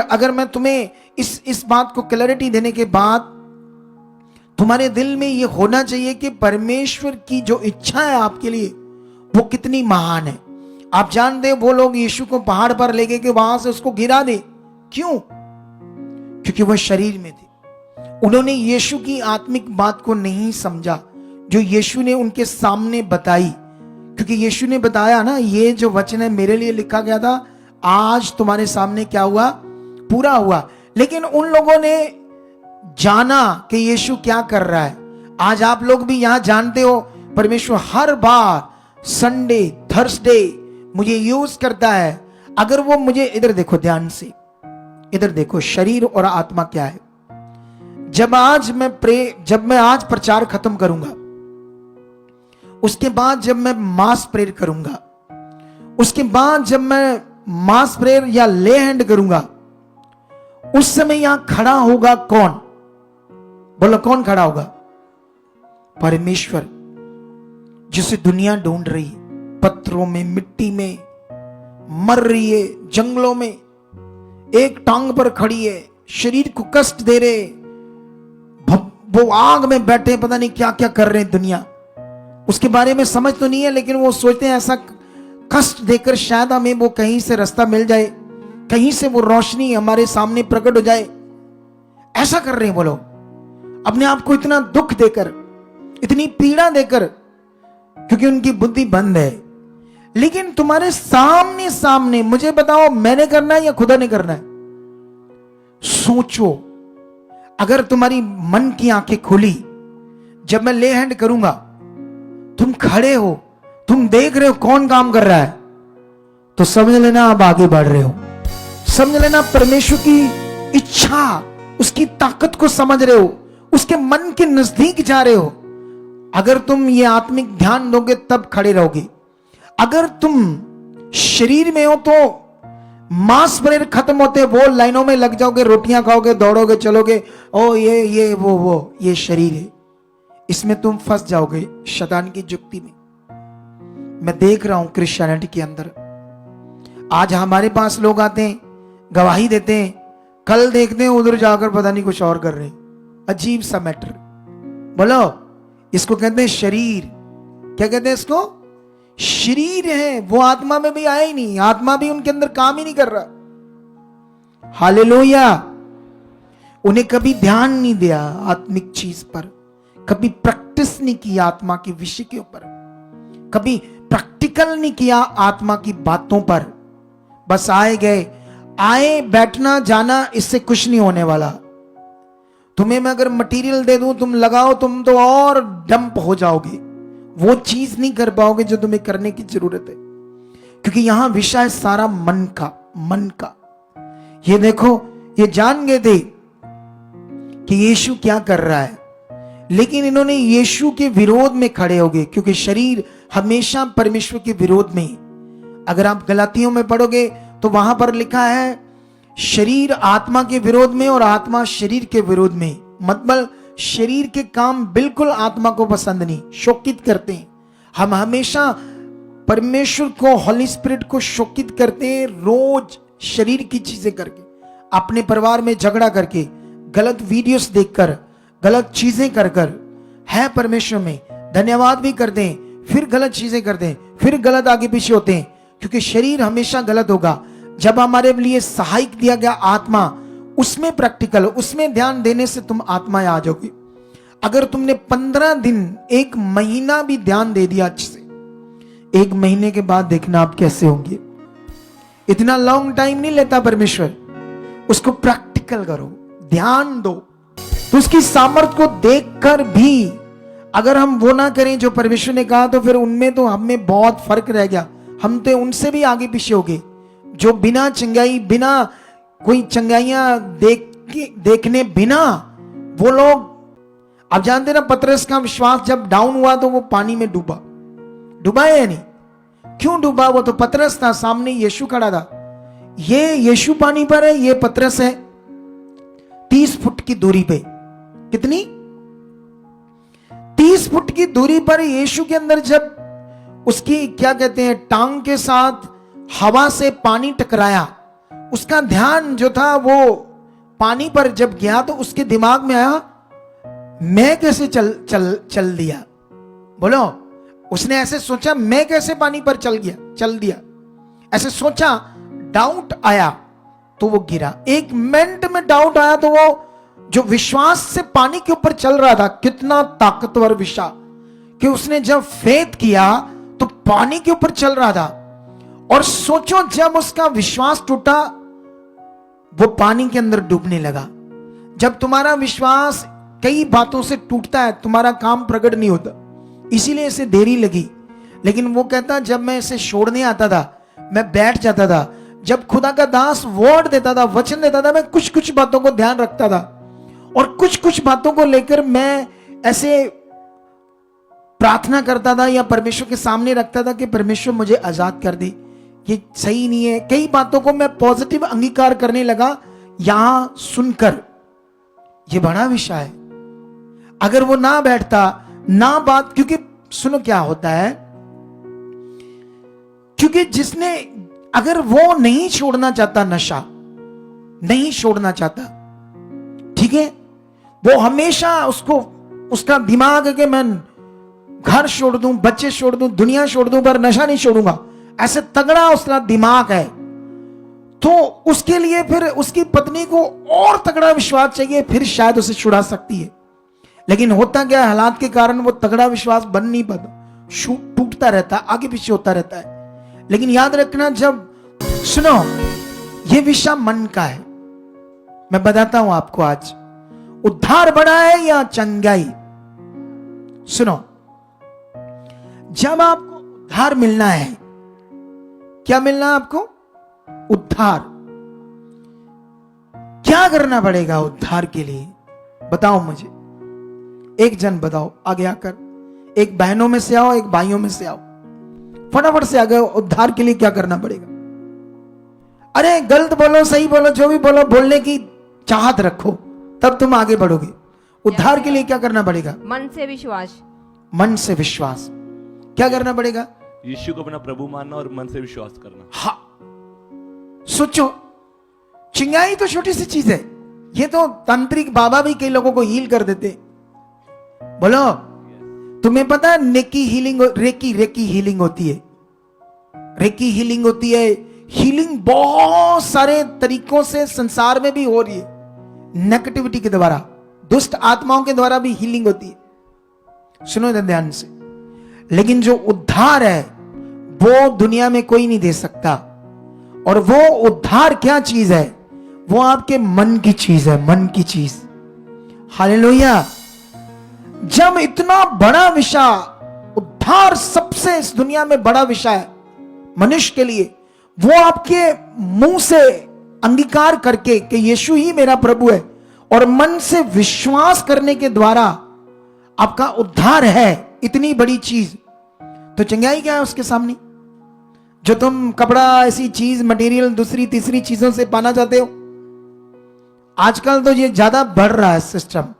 अगर मैं तुम्हें इस बात को क्लैरिटी देने के बाद तुम्हारे दिल में ये होना चाहिए कि परमेश्वर की जो इच्छा है आपके लिए वो कितनी महान है। आप जानते हो, वो लोग यीशु को पहाड़ पर ले गए कि वहां से उसको गिरा दे। क्यों? क्योंकि वह शरीर में थे। उन्होंने यीशु की आत्मिक बात को नहीं समझा जो यीशु ने उनके सामने बताई। क्योंकि यीशु ने बताया ना, ये जो वचन है मेरे लिए लिखा गया था, आज तुम्हारे सामने क्या हुआ? पूरा हुआ। लेकिन उन लोगों ने जाना कि यीशु क्या कर रहा है। आज आप लोग भी यहां जानते हो, परमेश्वर हर बार संडे थर्सडे मुझे यूज करता है। अगर वो मुझे, इधर देखो ध्यान से, इधर देखो, शरीर और आत्मा क्या है। जब मैं आज प्रचार खत्म करूंगा, उसके बाद जब मैं मास प्रेयर करूंगा, उसके बाद जब मैं मास प्रेयर या ले हैंड करूंगा, उस समय यहां खड़ा होगा कौन? बोलो, कौन खड़ा होगा? परमेश्वर, जिसे दुनिया ढूंढ रही है, पत्थरों में, मिट्टी में मर रही है, जंगलों में एक टांग पर खड़ी है, शरीर को कष्ट दे रहे, वो आग में बैठे, पता नहीं क्या क्या कर रहे हैं। दुनिया उसके बारे में समझ तो नहीं है, लेकिन वो सोचते हैं ऐसा कष्ट देकर शायद हमें वो कहीं से रास्ता मिल जाए, कहीं से वो रोशनी हमारे सामने प्रकट हो जाए। ऐसा कर रहे हैं वो लोग, अपने आप को इतना दुख देकर, इतनी पीड़ा देकर, क्योंकि उनकी बुद्धि बंद है। लेकिन तुम्हारे सामने सामने मुझे बताओ, मैंने करना है या खुदा ने करना है? सोचो, अगर तुम्हारी मन की आंखें खुली, जब मैं ले हैंड करूंगा, तुम खड़े हो, तुम देख रहे हो कौन काम कर रहा है, तो समझ लेना आप आगे बढ़ रहे हो। समझ लेना परमेश्वर की इच्छा, उसकी ताकत को समझ रहे हो, उसके मन के नजदीक जा रहे हो। अगर तुम ये आत्मिक ध्यान दोगे तब खड़े रहोगे। अगर तुम शरीर में हो तो मास प्रेयर खत्म होते वो लाइनों में लग जाओगे, रोटियां खाओगे, दौड़ोगे, चलोगे, ओ ये वो ये शरीर है, इसमें तुम फंस जाओगे शैतान की जुक्ति में। मैं देख रहा हूं क्रिश्चियनिटी के अंदर, आज हमारे पास लोग आते हैं, गवाही देते हैं, कल देखते हैं उधर जाकर पता नहीं कुछ और कर रहे हैं। अजीब सा मैटर। बोलो, इसको कहते हैं शरीर। क्या कहते हैं इसको? शरीर है। वो आत्मा में भी आया ही नहीं, आत्मा भी उनके अंदर काम ही नहीं कर रहा। हालेलुया। उन्हें कभी ध्यान नहीं दिया आत्मिक चीज पर, कभी प्रैक्टिस नहीं किया आत्मा के विषय के ऊपर, कभी प्रैक्टिकल नहीं किया आत्मा की बातों पर। बस आए गए, आए बैठना जाना, इससे कुछ नहीं होने वाला। तुम्हें मैं अगर मटेरियल दे दूं, तुम लगाओ, तुम तो और डंप हो जाओगे, वो चीज नहीं कर पाओगे जो तुम्हें करने की जरूरत है। क्योंकि यहां विषय सारा मन का। ये देखो, ये जान गए थे कि यीशु क्या कर रहा है, लेकिन इन्होंने यीशु के विरोध में खड़े हो गए, क्योंकि शरीर हमेशा परमेश्वर के विरोध में। अगर आप गलातियों में पढ़ोगे तो वहां पर लिखा है शरीर आत्मा के विरोध में और आत्मा शरीर के विरोध में। मतलब शरीर के काम बिल्कुल आत्मा को पसंद नहीं, शोकित करते हैं। हम हमेशा परमेश्वर को, हॉली स्पिरिट को शोकित करते हैं, रोज शरीर की चीजें करके, अपने परिवार में झगड़ा करके, गलत वीडियोस देखकर, गलत चीजें कर कर। है परमेश्वर में धन्यवाद भी करते हैं, फिर गलत चीजें करते हैं, फिर गलत आगे पीछे होते हैं, क्योंकि शरीर हमेशा गलत होगा। जब हमारे लिए सहायक दिया गया आत्मा, उसमें प्रैक्टिकल, उसमें ध्यान देने से तुम आत्मा आ जाओगी। अगर तुमने 15 दिन, 1 महीना भी ध्यान दे दिया अच्छे से, 1 महीने के बाद देखना आप कैसे होंगे। इतना लॉन्ग टाइम नहीं लेता परमेश्वर, उसको प्रैक्टिकल करो, ध्यान दो। तो उसकी सामर्थ्य को देखकर भी अगर हम वो ना करें जो परमेश्वर ने कहा, तो फिर उनमें तो हमें बहुत फर्क रह गया। हम तो उनसे भी आगे पीछे हो गए, जो बिना चंगाई, बिना कोई चंगाइयां देखने बिना वो लोग। आप जानते ना, पतरस का विश्वास जब डाउन हुआ तो वो पानी में डूबा है या नहीं? क्यों डूबा? वो तो पतरस था, सामने यीशु खड़ा था। ये यीशु पानी पर है, ये पतरस है। 30 फुट की दूरी पे, कितनी? 30 फुट की दूरी पर यीशु के अंदर जब उसकी क्या कहते हैं, टांग के साथ हवा से पानी टकराया, उसका ध्यान जो था वो पानी पर जब गया, तो उसके दिमाग में आया, मैं कैसे चल दिया? बोलो, उसने ऐसे सोचा, मैं कैसे पानी पर चल दिया, ऐसे सोचा, डाउट आया तो वो गिरा। 1 मिनट में डाउट आया तो वो जो विश्वास से पानी के ऊपर चल रहा था, कितना ताकतवर विश्वास कि उसने जब फेथ किया तो पानी के ऊपर चल रहा था। और सोचो, जब उसका विश्वास टूटा, वो पानी के अंदर डूबने लगा। जब तुम्हारा विश्वास कई बातों से टूटता है, तुम्हारा काम प्रकट नहीं होता, इसीलिए इसे देरी लगी। लेकिन वो कहता, जब मैं इसे छोड़ने आता था, मैं बैठ जाता था, जब खुदा का दास वर्ड देता था, वचन देता था, मैं कुछ कुछ बातों को ध्यान रखता था, और कुछ कुछ बातों को लेकर मैं ऐसे प्रार्थना करता था या परमेश्वर के सामने रखता था कि परमेश्वर मुझे आजाद कर दे, ये सही नहीं है। कई बातों को मैं पॉजिटिव अंगीकार करने लगा यहां सुनकर। ये बड़ा विषय है। अगर वो ना बैठता, ना बात, क्योंकि सुनो क्या होता है, क्योंकि जिसने, अगर वो नहीं छोड़ना चाहता, नशा नहीं छोड़ना चाहता, ठीक है, वो हमेशा उसका दिमाग है कि मैं घर छोड़ दूं, बच्चे छोड़ दूं, दुनिया छोड़ दूं, पर नशा नहीं छोड़ूंगा, ऐसे तगड़ा उसका दिमाग है। तो उसके लिए फिर उसकी पत्नी को और तगड़ा विश्वास चाहिए, फिर शायद उसे छुड़ा सकती है। लेकिन होता क्या, हालात के कारण वो तगड़ा विश्वास बन नहीं पाता, टूटता रहता, आगे पीछे होता रहता है। लेकिन याद रखना, जब सुनो, ये विषय मन का है। मैं बताता हूं आपको आज, उद्धार बड़ा है या चंगाई? सुनो, जब आपको उद्धार मिलना है, क्या मिलना है आपको? उद्धार। क्या करना पड़ेगा उद्धार के लिए? बताओ मुझे, एक जन बताओ आगे आकर। एक बहनों में से आओ, एक भाइयों में से आओ, फटाफट से आगे। उद्धार के लिए क्या करना पड़ेगा? अरे गलत बोलो, सही बोलो, जो भी बोलो, बोलने की चाहत रखो, तब तुम आगे बढ़ोगे। उद्धार के लिए क्या करना पड़ेगा? मन से विश्वास। मन से विश्वास। क्या करना पड़ेगा? यीशु को अपना प्रभु मानना और मन से विश्वास करना। हाँ, सोचो, चिंगाई तो छोटी सी चीज है, ये तो तांत्रिक बाबा भी कई लोगों को हील कर देते। बोलो, तुम्हें पता है नेकी हीलिंग, रेकी हीलिंग होती है। रेकी हीलिंग होती है। हीलिंग बहुत सारे तरीकों से संसार में भी हो रही है। नेगेटिविटी के द्वारा, दुष्ट आत्माओं के द्वारा भी हीलिंग होती है। सुनो ध्यान से। लेकिन जो उद्धार है वो दुनिया में कोई नहीं दे सकता। और वो उद्धार क्या चीज है? वो आपके मन की चीज है, मन की चीज। हालेलुया। जब इतना बड़ा विषय, उद्धार सबसे इस दुनिया में बड़ा विषय है मनुष्य के लिए, वो आपके मुंह से अंगीकार करके कि यीशु ही मेरा प्रभु है, और मन से विश्वास करने के द्वारा आपका उद्धार है, इतनी बड़ी चीज। तो चंगाई क्या है उसके सामने? जो तुम कपड़ा, ऐसी चीज, मटेरियल, दूसरी तीसरी चीजों से पाना चाहते हो, आजकल तो ये ज्यादा बढ़ रहा है सिस्टम।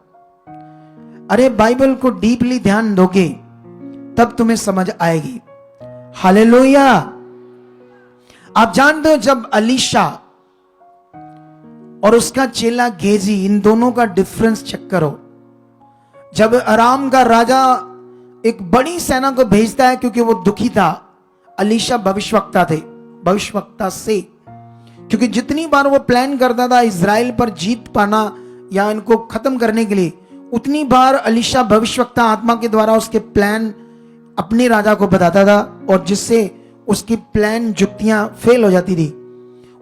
अरे बाइबल को डीपली ध्यान दोगे तब तुम्हें समझ आएगी। हालेलुया। आप जानते हो, जब अलीशा और उसका चेला गेजी, इन दोनों का डिफरेंस चेक करो। जब अराम का राजा एक बड़ी सेना को भेजता है, क्योंकि वो दुखी था, अलीशा भविष्यवक्ता थे, भविष्यवक्ता से क्योंकि जितनी बार वो प्लान करता था इज़राइल पर जीत पाना या इनको खत्म करने के लिए, उतनी बार एलीशा भविष्यवक्ता आत्मा के द्वारा उसके प्लान अपने राजा को बताता था, और जिससे उसकी प्लान जुक्तियां फेल हो जाती थी।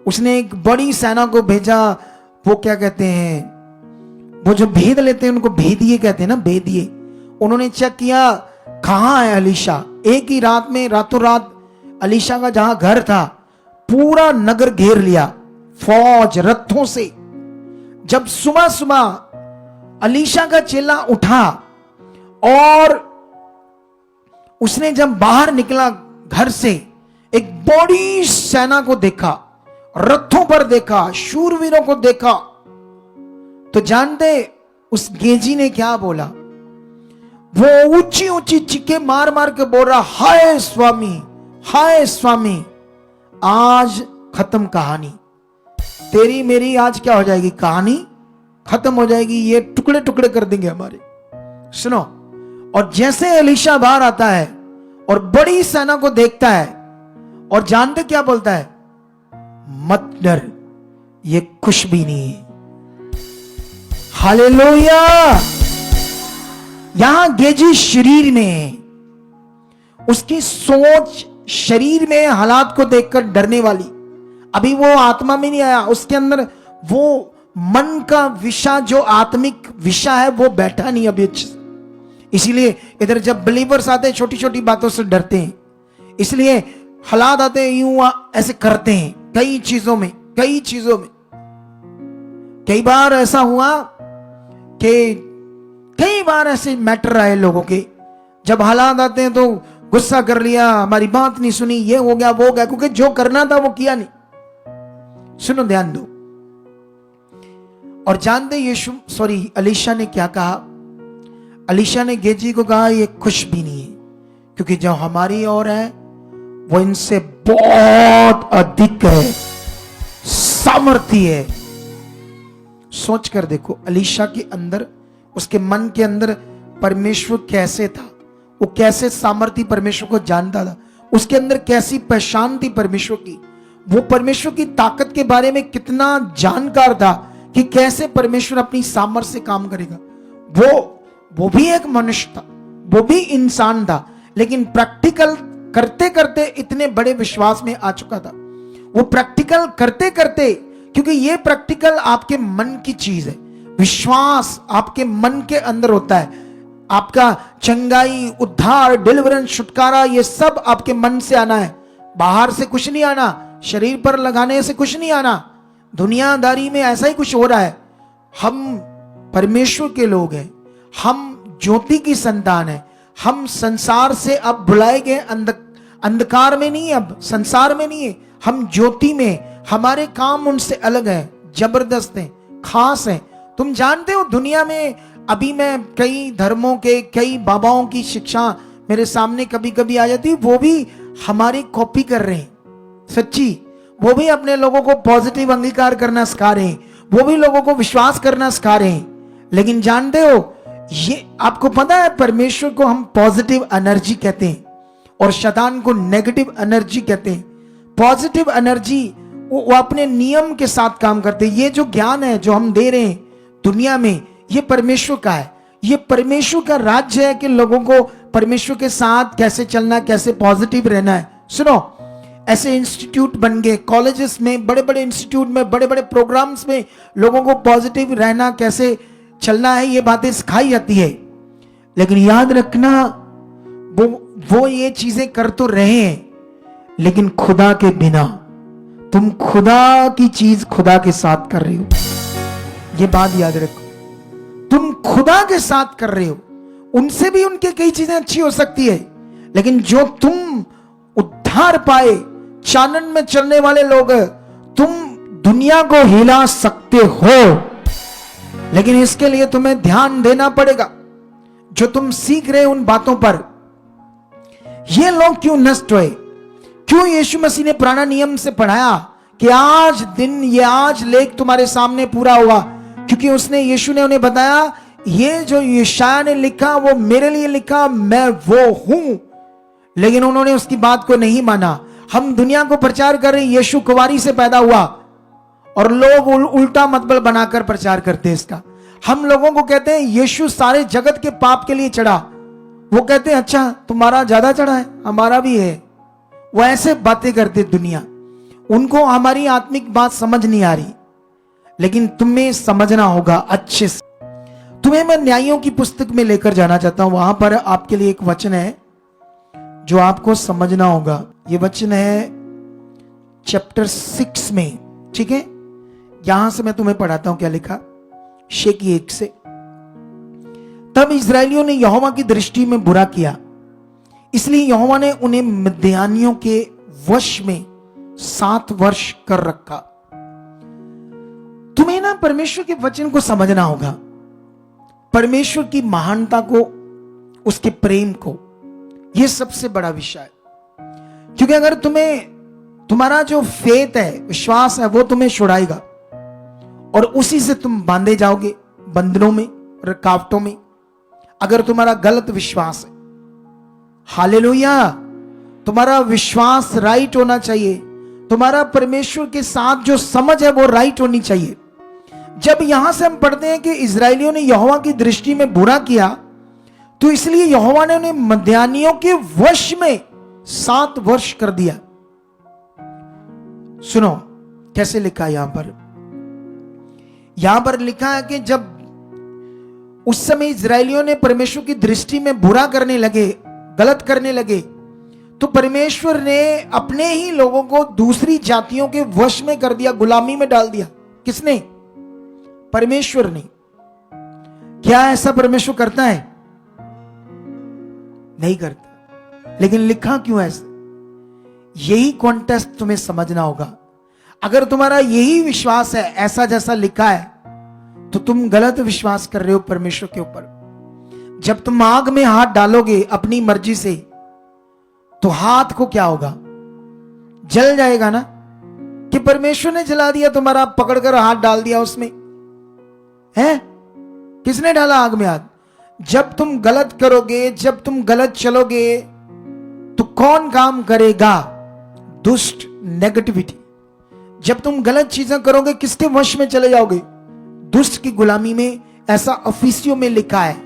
उसने एक बड़ी सेना को भेजा, वो क्या कहते हैं, वो जो भेद लेते हैं उनको भेदिए कहते हैं ना, भेदिए। उन्होंने चेक किया कहां है एलीशा। एक ही रात में, रातों रात एलीशा का जहां घर था पूरा नगर घेर लिया फौज रथों से। जब सुबह सुबह एलीशा का चेला उठा और उसने जब बाहर निकला घर से, एक बड़ी सेना को देखा, रथों पर देखा, शूरवीरों को देखा, तो जानते उस गेजी ने क्या बोला? वो ऊंची ऊंची चीखे मार मार के बोल रहा, हाय स्वामी, हाय स्वामी, आज खत्म कहानी तेरी मेरी। आज क्या हो जाएगी? कहानी खत्म हो जाएगी, ये टुकड़े टुकड़े कर देंगे हमारे। सुनो, और जैसे एलीशा बाहर आता है और बड़ी सेना को देखता है, और जानते क्या बोलता है? मत डर, ये कुछ भी नहीं है। हालेलुया। यहां गेजी शरीर में है, उसकी सोच शरीर में हालात को देखकर डरने वाली। अभी वो आत्मा में नहीं आया, उसके अंदर वो मन का विषय, जो आत्मिक विषय है, वो बैठा नहीं अभी। इसीलिए इधर जब बिलीवर्स आते हैं छोटी छोटी बातों से डरते हैं, इसलिए हालात आते हैं यूं ऐसे करते हैं कई चीजों में। कई बार ऐसा हुआ कि कई बार ऐसे मैटर आए लोगों के, जब हालात आते हैं तो गुस्सा कर लिया, हमारी बात नहीं सुनी, ये हो गया वो हो गया, क्योंकि जो करना था वो किया नहीं। सुनो, ध्यान दो। और जानते एलीशा ने क्या कहा? एलीशा ने गेजी को कहा, ये कुछ भी नहीं है, क्योंकि जो हमारी ओर है वो इनसे बहुत अधिक है, सामर्थी है। सोच कर देखो, एलीशा के अंदर, उसके मन के अंदर परमेश्वर कैसे था, वो कैसे सामर्थी परमेश्वर को जानता था, उसके अंदर कैसी पहचान थी परमेश्वर की, वो परमेश्वर की ताकत के बारे में कितना जानकार था कि कैसे परमेश्वर अपनी सामर्थ्य से काम करेगा। वो भी एक मनुष्य था, वो भी इंसान था, लेकिन प्रैक्टिकल करते करते इतने बड़े विश्वास में आ चुका था। वो प्रैक्टिकल करते करते, क्योंकि ये प्रैक्टिकल आपके मन की चीज है, विश्वास आपके मन के अंदर होता है। आपका चंगाई, उद्धार, डिलीवरेंस, छुटकारा, ये सब आपके मन से आना है, बाहर से कुछ नहीं आना, शरीर पर लगाने से कुछ नहीं आना। दुनियादारी में ऐसा ही कुछ हो रहा है। हम परमेश्वर के लोग हैं, हम ज्योति की संतान है, हम संसार से अब बुलाए गए, अंधकार में नहीं, अब संसार में नहीं है, हम ज्योति में। हमारे काम उनसे अलग है, जबरदस्त है, खास है। तुम जानते हो दुनिया में अभी मैं कई धर्मों के, कई बाबाओं की शिक्षा मेरे सामने कभी कभी आ जाती, वो भी हमारी कॉपी कर रहे हैं। सच्ची, वो भी अपने लोगों को पॉजिटिव अंगीकार करना सिखा रहे हैं, वो भी लोगों को विश्वास करना सिखा रहे हैं। लेकिन जानते हो, ये आपको पता है, परमेश्वर को हम पॉजिटिव एनर्जी कहते हैं और शैतान को नेगेटिव एनर्जी कहते हैं। पॉजिटिव एनर्जी वो अपने नियम के साथ काम करते हैं। ये जो ज्ञान है जो हम दे रहे हैं दुनिया में, ये परमेश्वर का है, ये परमेश्वर का राज्य है कि लोगों को परमेश्वर के साथ कैसे चलना, कैसे पॉजिटिव रहना है। सुनो, ऐसे इंस्टीट्यूट बन गए कॉलेजेस में, बड़े बड़े इंस्टीट्यूट में, बड़े बड़े प्रोग्राम्स में लोगों को पॉजिटिव रहना, कैसे चलना है, ये बातें सिखाई जाती है। लेकिन याद रखना, वो ये चीजें कर तो रहे हैं, लेकिन खुदा के बिना। तुम खुदा की चीज खुदा के साथ कर रहे हो, ये बात याद रखो। तुम खुदा के साथ कर रहे हो, उनसे भी उनके कई चीजें अच्छी हो सकती है, लेकिन जो तुम उद्धार पाए चानन में चलने वाले लोग, तुम दुनिया को हिला सकते हो, लेकिन इसके लिए तुम्हें ध्यान देना पड़ेगा। जो तुम सीख रहे उन बातों पर, ये लोग क्यों नष्ट हुए? क्यों यीशु मसीह ने पुराना नियम से पढ़ाया कि आज दिन, ये आज लेख तुम्हारे सामने पूरा हुआ? क्योंकि यीशु ने उन्हें बताया, ये जो यशायाह ने लिखा वो मेरे लिए लिखा, मैं वो हूं। लेकिन उन्होंने उसकी बात को नहीं माना। हम दुनिया को प्रचार कर रहे, यीशु कुंवारी से पैदा हुआ, और लोग उल्टा मतबल बनाकर प्रचार करते हैं इसका। हम लोगों को कहते हैं यीशु सारे जगत के पाप के लिए चढ़ा, वो कहते हैं अच्छा तुम्हारा ज्यादा चढ़ा है, हमारा भी है। वो ऐसे बातें करते दुनिया, उनको हमारी आत्मिक बात समझ नहीं आ रही, लेकिन तुम्हें समझना होगा अच्छे से। तुम्हें मैं न्यायों की पुस्तक में लेकर जाना चाहता हूं, वहां पर आपके लिए एक वचन है जो आपको समझना होगा। ये वचन है चैप्टर 6 में, ठीक है। यहां से मैं तुम्हें पढ़ाता हूं क्या लिखा, शेकी 1 से। तब इस्राएलियों ने यहोवा की दृष्टि में बुरा किया, इसलिए यहोवा ने उन्हें मिद्यानियों के वश में 7 वर्ष कर रखा। तुम्हें ना परमेश्वर के वचन को समझना होगा, परमेश्वर की महानता को, उसके प्रेम को। यह सबसे बड़ा विषय है, क्योंकि अगर तुम्हारा जो फेथ है, विश्वास है, वो तुम्हें छुड़ाएगा और उसी से तुम बांधे जाओगे बंधनों में, रुकावटों में। अगर तुम्हारा गलत विश्वास है, हालेलुया, तुम्हारा विश्वास राइट होना चाहिए, तुम्हारा परमेश्वर के साथ जो समझ है वो राइट होनी चाहिए। जब यहां से हम पढ़ते हैं कि इस्राएलियों ने यहोवा की दृष्टि में बुरा किया, तो इसलिए यहोवा ने उन्हें मद्यानियों के वश में 7 वर्ष कर दिया। सुनो कैसे लिखा है यहां पर लिखा है कि जब उस समय इस्राएलियों ने परमेश्वर की दृष्टि में बुरा करने लगे, गलत करने लगे, तो परमेश्वर ने अपने ही लोगों को दूसरी जातियों के वश में कर दिया, गुलामी में डाल दिया। किसने? परमेश्वर ने। क्या ऐसा परमेश्वर करता है? नहीं करता। लेकिन लिखा क्यों ऐसा? यही कॉन्टेक्स्ट तुम्हें समझना होगा। अगर तुम्हारा यही विश्वास है ऐसा जैसा लिखा है, तो तुम गलत विश्वास कर रहे हो परमेश्वर के ऊपर। जब तुम आग में हाथ डालोगे अपनी मर्जी से, तो हाथ को क्या होगा? जल जाएगा ना। कि परमेश्वर ने जला दिया, तुम्हारा पकड़कर हाथ डाल दिया उसमें है? किसने डाला आग में हाथ? जब तुम गलत करोगे, जब तुम गलत चलोगे, तो कौन काम करेगा? दुष्ट, नेगेटिविटी। जब तुम गलत चीजें करोगे, किसके वश में चले जाओगे? दुष्ट की गुलामी में। ऐसा अफिसियों में लिखा है।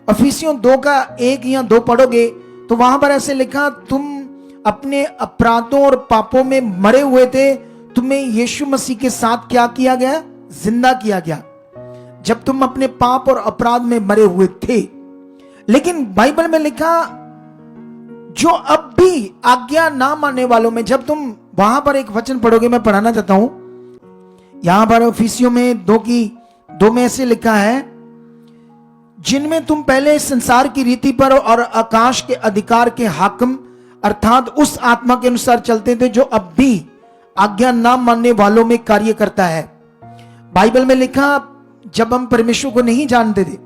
अफिसियों 2 का 1 या 2 पढ़ोगे तो वहां पर ऐसे लिखा, तुम अपने अपराधों और पापों में मरे हुए थे, तुम्हें यीशु मसीह के साथ क्या किया गया? जिंदा किया गया। जब तुम अपने पाप और अपराध में मरे हुए थे। लेकिन बाइबल में लिखा, जो अब भी आज्ञा ना मानने वालों में, जब तुम वहां पर एक वचन पढ़ोगे, मैं पढ़ाना चाहता हूं यहां पर अफिसियों में 2 में ऐसे लिखा है, जिनमें तुम पहले संसार की रीति पर और आकाश के अधिकार के हाकिम अर्थात उस आत्मा के अनुसार चलते थे, जो अब भी आज्ञा ना मानने वालों में कार्य करता है। बाइबल में लिखा, जब हम परमेश्वर को नहीं जानते थे,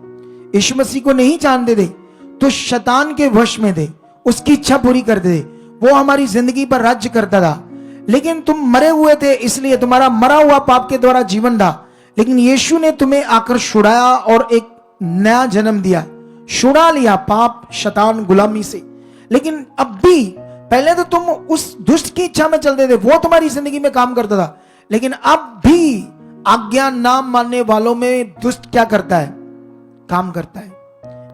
यीशु मसीह को नहीं जानते थे, तो शैतान के वश में थे, उसकी इच्छा पूरी करते थे, वो हमारी जिंदगी पर राज्य करता था। लेकिन तुम मरे हुए थे, इसलिए तुम्हारा मरा हुआ पाप के द्वारा जीवन था। लेकिन यीशु ने तुम्हें आकर छुड़ाया और एक नया जन्म दिया, छुड़ा लिया पाप, शैतान, गुलामी से। लेकिन अब भी, पहले तो तुम उस दुष्ट की इच्छा में चलते थे, वो तुम्हारी जिंदगी में काम करता था। लेकिन अब भी आज्ञा ना मानने वालों में दुष्ट क्या करता है? काम करता है।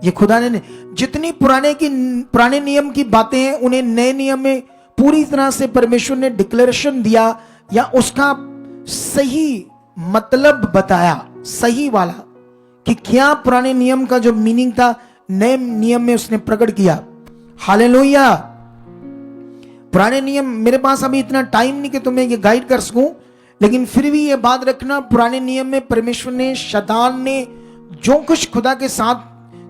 ये खुदा ने जितनी पुराने नियम की बातें हैं, उन्हें नए नियम में पूरी तरह से परमेश्वर ने डिक्लेरेशन दिया, या उसका सही मतलब बताया, सही वाला, कि क्या पुराने नियम का जो मीनिंग था नए नियम में उसने प्रकट किया। हालेलुया। पुराने नियम, मेरे पास अभी इतना टाइम नहीं कि तुम्हें ये गाइड कर सकूं, लेकिन फिर भी ये बात रखना, पुराने नियम में परमेश्वर ने, शैतान ने जो कुछ खुदा के साथ,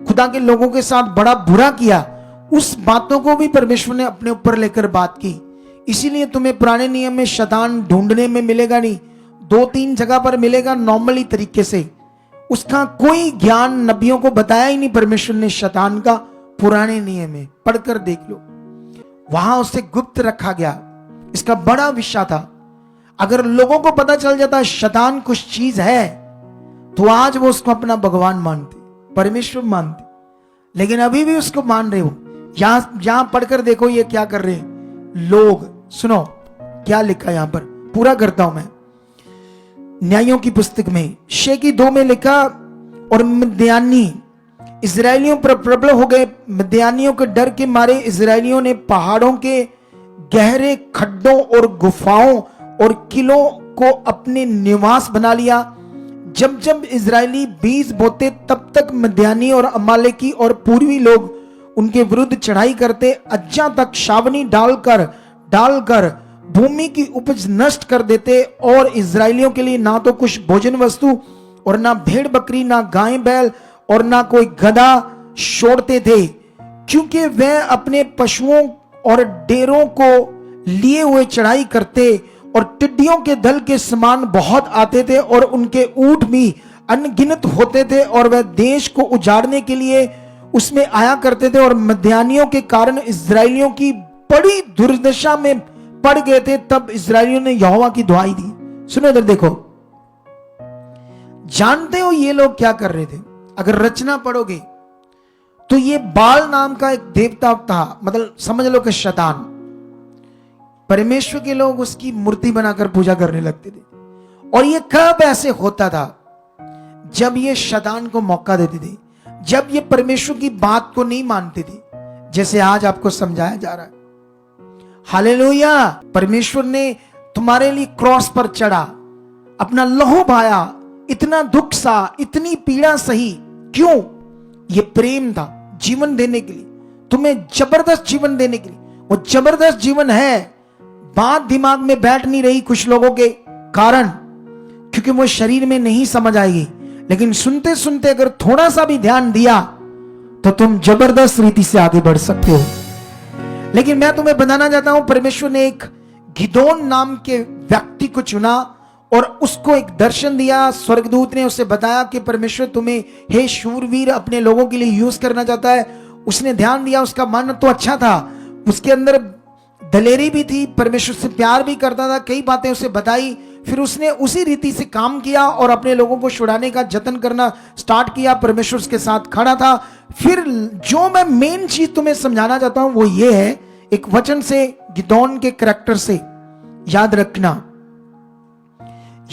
खुदा के लोगों के साथ बड़ा बुरा किया, उस बातों को भी परमेश्वर ने अपने ऊपर लेकर बात की। इसीलिए तुम्हें पुराने नियम में शैतान ढूंढने में मिलेगा नहीं, 2-3 जगह पर मिलेगा नॉर्मली तरीके से। उसका कोई ज्ञान नबियों को बताया ही नहीं परमेश्वर ने शैतान का। पुराने नियम में पढ़कर देख लो, वहां उसे गुप्त रखा गया। इसका बड़ा विषय था। अगर लोगों को पता चल जाता शैतान कुछ चीज है, तो आज वो उसको अपना भगवान मानते, परमेश्वर मानते। लेकिन अभी भी उसको मान रहे हो। यहां पढ़कर देखो ये क्या कर रहे हैं लोग। सुनो क्या लिखा यहां पर, पूरा करता हूं मैं। न्यायों की पुस्तक में शे की 2 में लिखा, और मिद्यानी इजरायलियों पर प्रबल हो गए। मिद्यानियों के डर के मारे इजरायलियों ने पहाड़ों के गहरे खड्डों और गुफाओं और किलों को अपने निवास बना लिया। जब जब इजरायली बीज बोते तब तक मिद्यानी और अमालेकी और पूर्वी लोग उनके विरुद्ध चढ़ाई करते, अज्जा तक छावनी डालकर भूमि की उपज नष्ट कर देते, और इजरायलियों के लिए ना तो कुछ भोजन वस्तु और ना भेड़ बकरी, ना गाय बैल और ना कोई गधा छोड़ते थे, क्योंकि वे अपने पशुओं और डेरों को लिए हुए चढ़ाई करते, और टिड्डियों के दल के समान बहुत आते थे, और उनके ऊंट भी अनगिनत होते थे, और वह देश को उजाड़ने के लिए उसमें आया करते थे। और मिद्यानियों के कारण इजरायलियों की बड़ी दुर्दशा में पड़ गए थे। तब इजरायलियों ने यहोवा की दुहाई दी। सुनो इधर देखो, जानते हो ये लोग क्या कर रहे थे? अगर रचना पढ़ोगे तो ये बाल नाम का एक देवता था, मतलब समझ लो कि शैतान। परमेश्वर के लोग उसकी मूर्ति बनाकर पूजा करने लगते थे। और ये कब ऐसे होता था? जब ये शैतान को मौका देते थे, जब ये परमेश्वर की बात को नहीं मानते थे, जैसे आज आपको समझाया जा रहा है। हालेलुया! परमेश्वर ने तुम्हारे लिए क्रॉस पर चढ़ा, अपना लहू बहाया, इतना दुख सहा, इतनी पीड़ा सही। क्यों? ये प्रेम था, जीवन देने के लिए, तुम्हें जबरदस्त जीवन देने के लिए। वो जबरदस्त जीवन है, बात दिमाग में बैठ नहीं रही कुछ लोगों के कारण, क्योंकि वो शरीर में नहीं समझ आएगी। लेकिन सुनते सुनते अगर थोड़ा सा भी ध्यान दिया तो तुम जबरदस्त रीति से आगे बढ़ सकते हो। लेकिन मैं तुम्हें बताना चाहता हूं, परमेश्वर ने एक गिदोन नाम के व्यक्ति को चुना और उसको एक दर्शन दिया। स्वर्गदूत ने उसे बताया कि परमेश्वर तुम्हें हे शूरवीर अपने लोगों के लिए यूज करना चाहता है। उसने ध्यान दिया, उसका मन तो अच्छा था, उसके अंदर दलेरी भी थी, परमेश्वर से प्यार भी करता था, कई बातें उसे बताई। फिर उसने उसी रीति से काम किया और अपने लोगों को छुड़ाने का जतन करना स्टार्ट किया। परमेश्वर उसके साथ खड़ा था। फिर जो मैं मेन चीज तुम्हें समझाना चाहता हूं वो ये है, एक वचन से गिदोन के करैक्टर से याद रखना।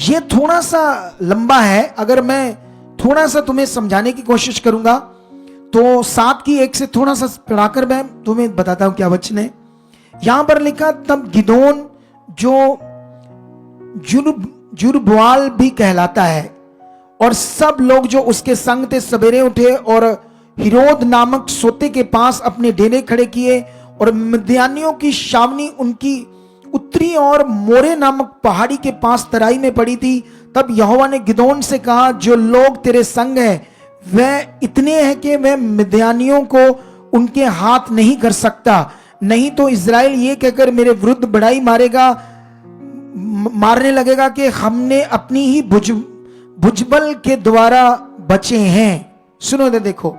ये थोड़ा सा लंबा है, अगर मैं थोड़ा सा तुम्हें समझाने की कोशिश करूंगा तो 7:1 से थोड़ा सा पढ़ाकर मैं तुम्हें बताता हूं क्या वचन है। यहां पर लिखा, तब गिदोन जो जुरबुआल भी कहलाता है और सब लोग जो उसके संग थे सवेरे उठे और हिरोद नामक सोते के पास अपने डेरे खड़े किए, और मिद्यानियों की छावनी उनकी उत्तरी और मोरे नामक पहाड़ी के पास तराई में पड़ी थी। तब यहोवा ने गिदोन से कहा, जो लोग तेरे संग हैं वह इतने हैं कि वह मिद्यानियों को उनके हाथ नहीं कर सकता, नहीं तो इजराइल ये कहकर मेरे विरुद्ध बढ़ाई मारने लगेगा कि हमने अपनी ही भुजबल के द्वारा बचे हैं। सुनो दे, देखो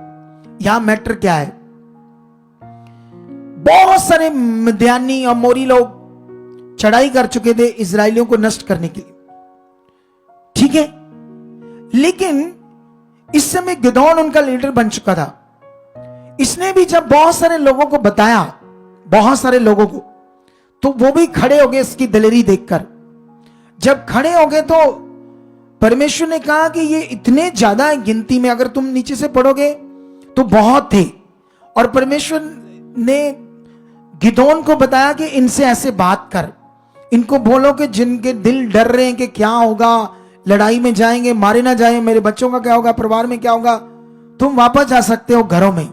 यहां मैटर क्या है। बहुत सारे मिद्यानी और मोरी लोग चढ़ाई कर चुके थे इजराइलियों को नष्ट करने के लिए, ठीक है। लेकिन इस समय गिदोन उनका लीडर बन चुका था। इसने भी जब बहुत सारे लोगों को बताया, बहुत सारे लोगों को, तो वो भी खड़े हो गए इसकी दलेरी देखकर। जब खड़े हो गए तो परमेश्वर ने कहा कि ये इतने ज्यादा है गिनती में, अगर तुम नीचे से पढ़ोगे तो बहुत थे। और परमेश्वर ने गिदोन को बताया कि इनसे ऐसे बात कर, इनको बोलो कि जिनके दिल डर रहे हैं कि क्या होगा, लड़ाई में जाएंगे, मारे ना जाए, मेरे बच्चों का क्या होगा, परिवार में क्या होगा, तुम वापस जा सकते हो घरों में।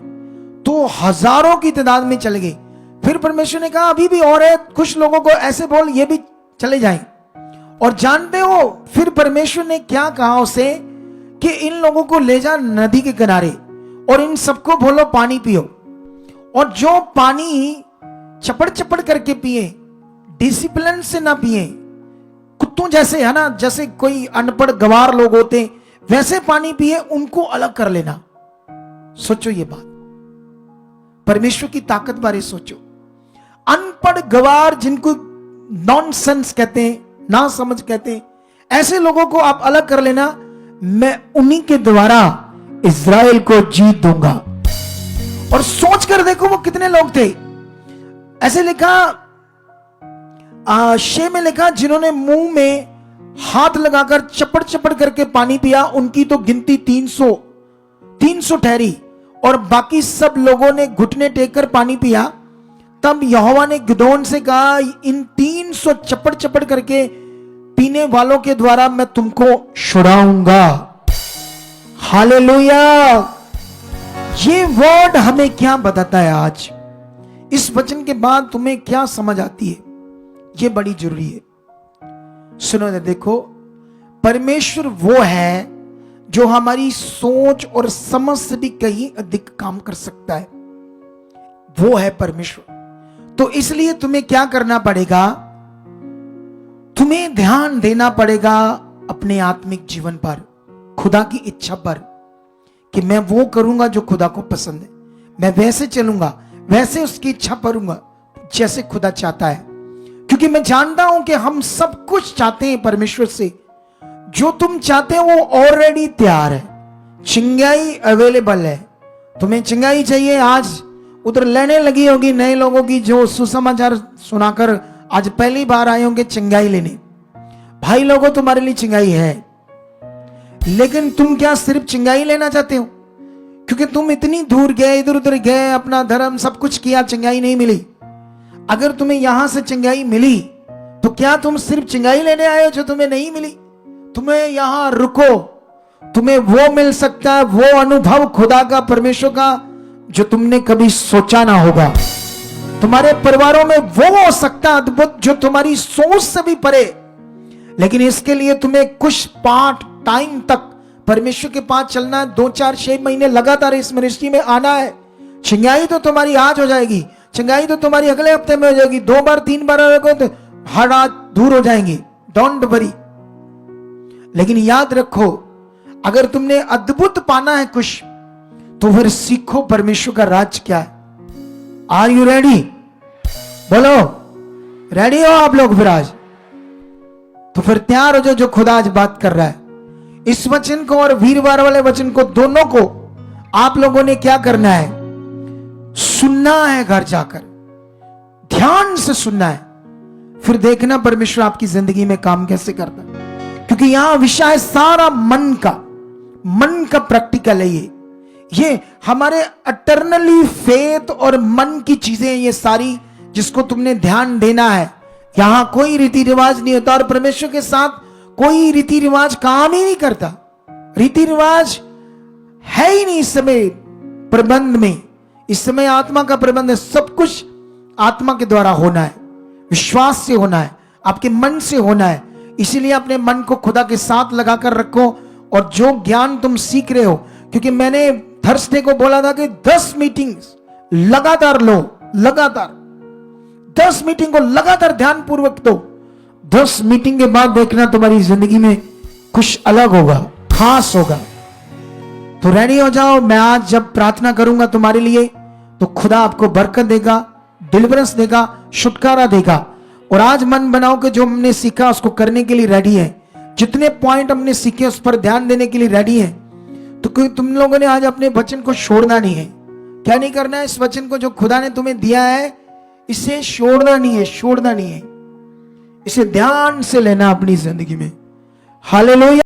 तो हजारों की तादाद में चले गए। फिर परमेश्वर ने कहा अभी भी और है, कुछ लोगों को ऐसे बोल ये भी चले जाएं। और जानते हो फिर परमेश्वर ने क्या कहा उसे कि इन लोगों को ले जा नदी के किनारे और इन सबको बोलो पानी पियो, और जो पानी चपड़ चपड़ करके पिए, डिसिप्लिन से ना पिए, कुत्तों जैसे, है ना, जैसे कोई अनपढ़ गवार लोग होते वैसे पानी पिए, उनको अलग कर लेना। सोचो ये बात, परमेश्वर की ताकत बारे सोचो। अनपढ़ गवार जिनको नॉनसेंस कहते हैं, ना समझ कहते हैं, ऐसे लोगों को आप अलग कर लेना, मैं उन्हीं के द्वारा इज़राइल को जीत दूंगा। और सोच कर देखो वो कितने लोग थे। ऐसे लिखा, शे में लिखा, जिन्होंने मुंह में हाथ लगाकर चपड़ चपड़ करके पानी पिया, उनकी तो गिनती 300 ठहरी, और बाकी सब लोगों ने घुटने टेक कर पानी पिया। तब यहोवा ने गिदोन से कहा, इन 300 चपड़ चपड़ करके पीने वालों के द्वारा मैं तुमको छुड़ाऊंगा। हालेलुया। ये वर्ड हमें क्या बताता है आज? इस वचन के बाद तुम्हें क्या समझ आती है? ये बड़ी जरूरी है। सुनो ना, देखो, परमेश्वर वो है जो हमारी सोच और समझ से भी कहीं अधिक काम कर सकता है। वो है परमेश्वर। तो इसलिए तुम्हें क्या करना पड़ेगा? तुम्हें ध्यान देना पड़ेगा अपने आत्मिक जीवन पर, खुदा की इच्छा पर, कि मैं वो करूंगा जो खुदा को पसंद है, मैं वैसे चलूंगा, वैसे उसकी इच्छा करूंगा जैसे खुदा चाहता है। क्योंकि मैं जानता हूं कि हम सब कुछ चाहते हैं परमेश्वर से। जो तुम चाहते हो वो ऑलरेडी तैयार है, चिंगाई अवेलेबल है। तुम्हें चिंगाई चाहिए, आज उधर लेने लगी होगी नए लोगों की जो सुसमाचार सुनाकर आज पहली बार आए होंगे चिंगाई लेने। भाई लोगों, तुम्हारे लिए चिंगाई है, लेकिन तुम क्या सिर्फ चिंगाई लेना चाहते हो? क्योंकि तुम इतनी दूर गए, इधर उधर गए, अपना धर्म सब कुछ किया, चिंगाई नहीं मिली। अगर तुम्हें यहां से चिंगाई मिली तो क्या तुम सिर्फ चिंगाई लेने आए हो जो तुम्हें नहीं मिली? तुम्हें यहां रुको, तुम्हें वो मिल सकता है, वो अनुभव खुदा का, परमेश्वर का, जो तुमने कभी सोचा ना होगा। तुम्हारे परिवारों में वो हो सकता है अद्भुत जो तुम्हारी सोच से भी परे। लेकिन इसके लिए तुम्हें कुछ पार्ट टाइम तक परमेश्वर के पास चलना, 2 4 6 महीने लगातार इस मिनिस्ट्री में आना है। चिंगाई तो तुम्हारी आज हो जाएगी, चिंगाई तो तुम्हारी अगले हफ्ते में हो जाएगी, 2 बार 3 बार तो हर आज दूर हो जाएंगी। Don't worry. लेकिन याद रखो, अगर तुमने अद्भुत पाना है कुछ, तो फिर सीखो परमेश्वर का राज क्या है। Are you ready? बोलो, रेडी हो आप लोग? फिर आज तो फिर तैयार हो जाओ, जो खुदा आज बात कर रहा है। इस वचन को और वीरवार वाले वचन को, दोनों को आप लोगों ने क्या करना है? सुनना है, घर जाकर ध्यान से सुनना है, फिर देखना परमेश्वर आपकी जिंदगी में काम कैसे करता है। क्योंकि यहां विषय सारा मन का प्रैक्टिकल है। ये हमारे अटर्नली फेथ और मन की चीजें हैं, ये सारी जिसको तुमने ध्यान देना है। यहां कोई रीति रिवाज नहीं होता, और परमेश्वर के साथ कोई रीति रिवाज काम ही नहीं करता। रीति रिवाज है ही नहीं इस समय प्रबंध में। इस समय आत्मा का प्रबंध है, सब कुछ आत्मा के द्वारा होना है, विश्वास से होना है, आपके मन से होना है। इसीलिए अपने मन को खुदा के साथ लगाकर रखो, और जो ज्ञान तुम सीख रहे हो, क्योंकि मैंने थर्सडे को बोला था कि 10 मीटिंग्स लगातार लो, लगातार 10 मीटिंग को लगातार ध्यान पूर्वक दो। 10 मीटिंग के बाद देखना तुम्हारी जिंदगी में कुछ अलग होगा, खास होगा। तो रेडी हो जाओ। मैं आज जब प्रार्थना करूंगा तुम्हारे लिए, तो खुदा आपको बरकत देगा, डिलीवरेंस देगा, छुटकारा देगा। और आज मन बनाओ कि जो हमने सीखा उसको करने के लिए रेडी है। जितने पॉइंट हमने सीखे उस पर ध्यान देने के लिए रेडी है। तो कोई तुम लोगों ने आज अपने वचन को छोड़ना नहीं है। क्या नहीं करना है? इस वचन को जो खुदा ने तुम्हें दिया है, इसे छोड़ना नहीं है, छोड़ना नहीं है। इसे ध्यान से लेना अपनी जिंदगी में। हालेलुया।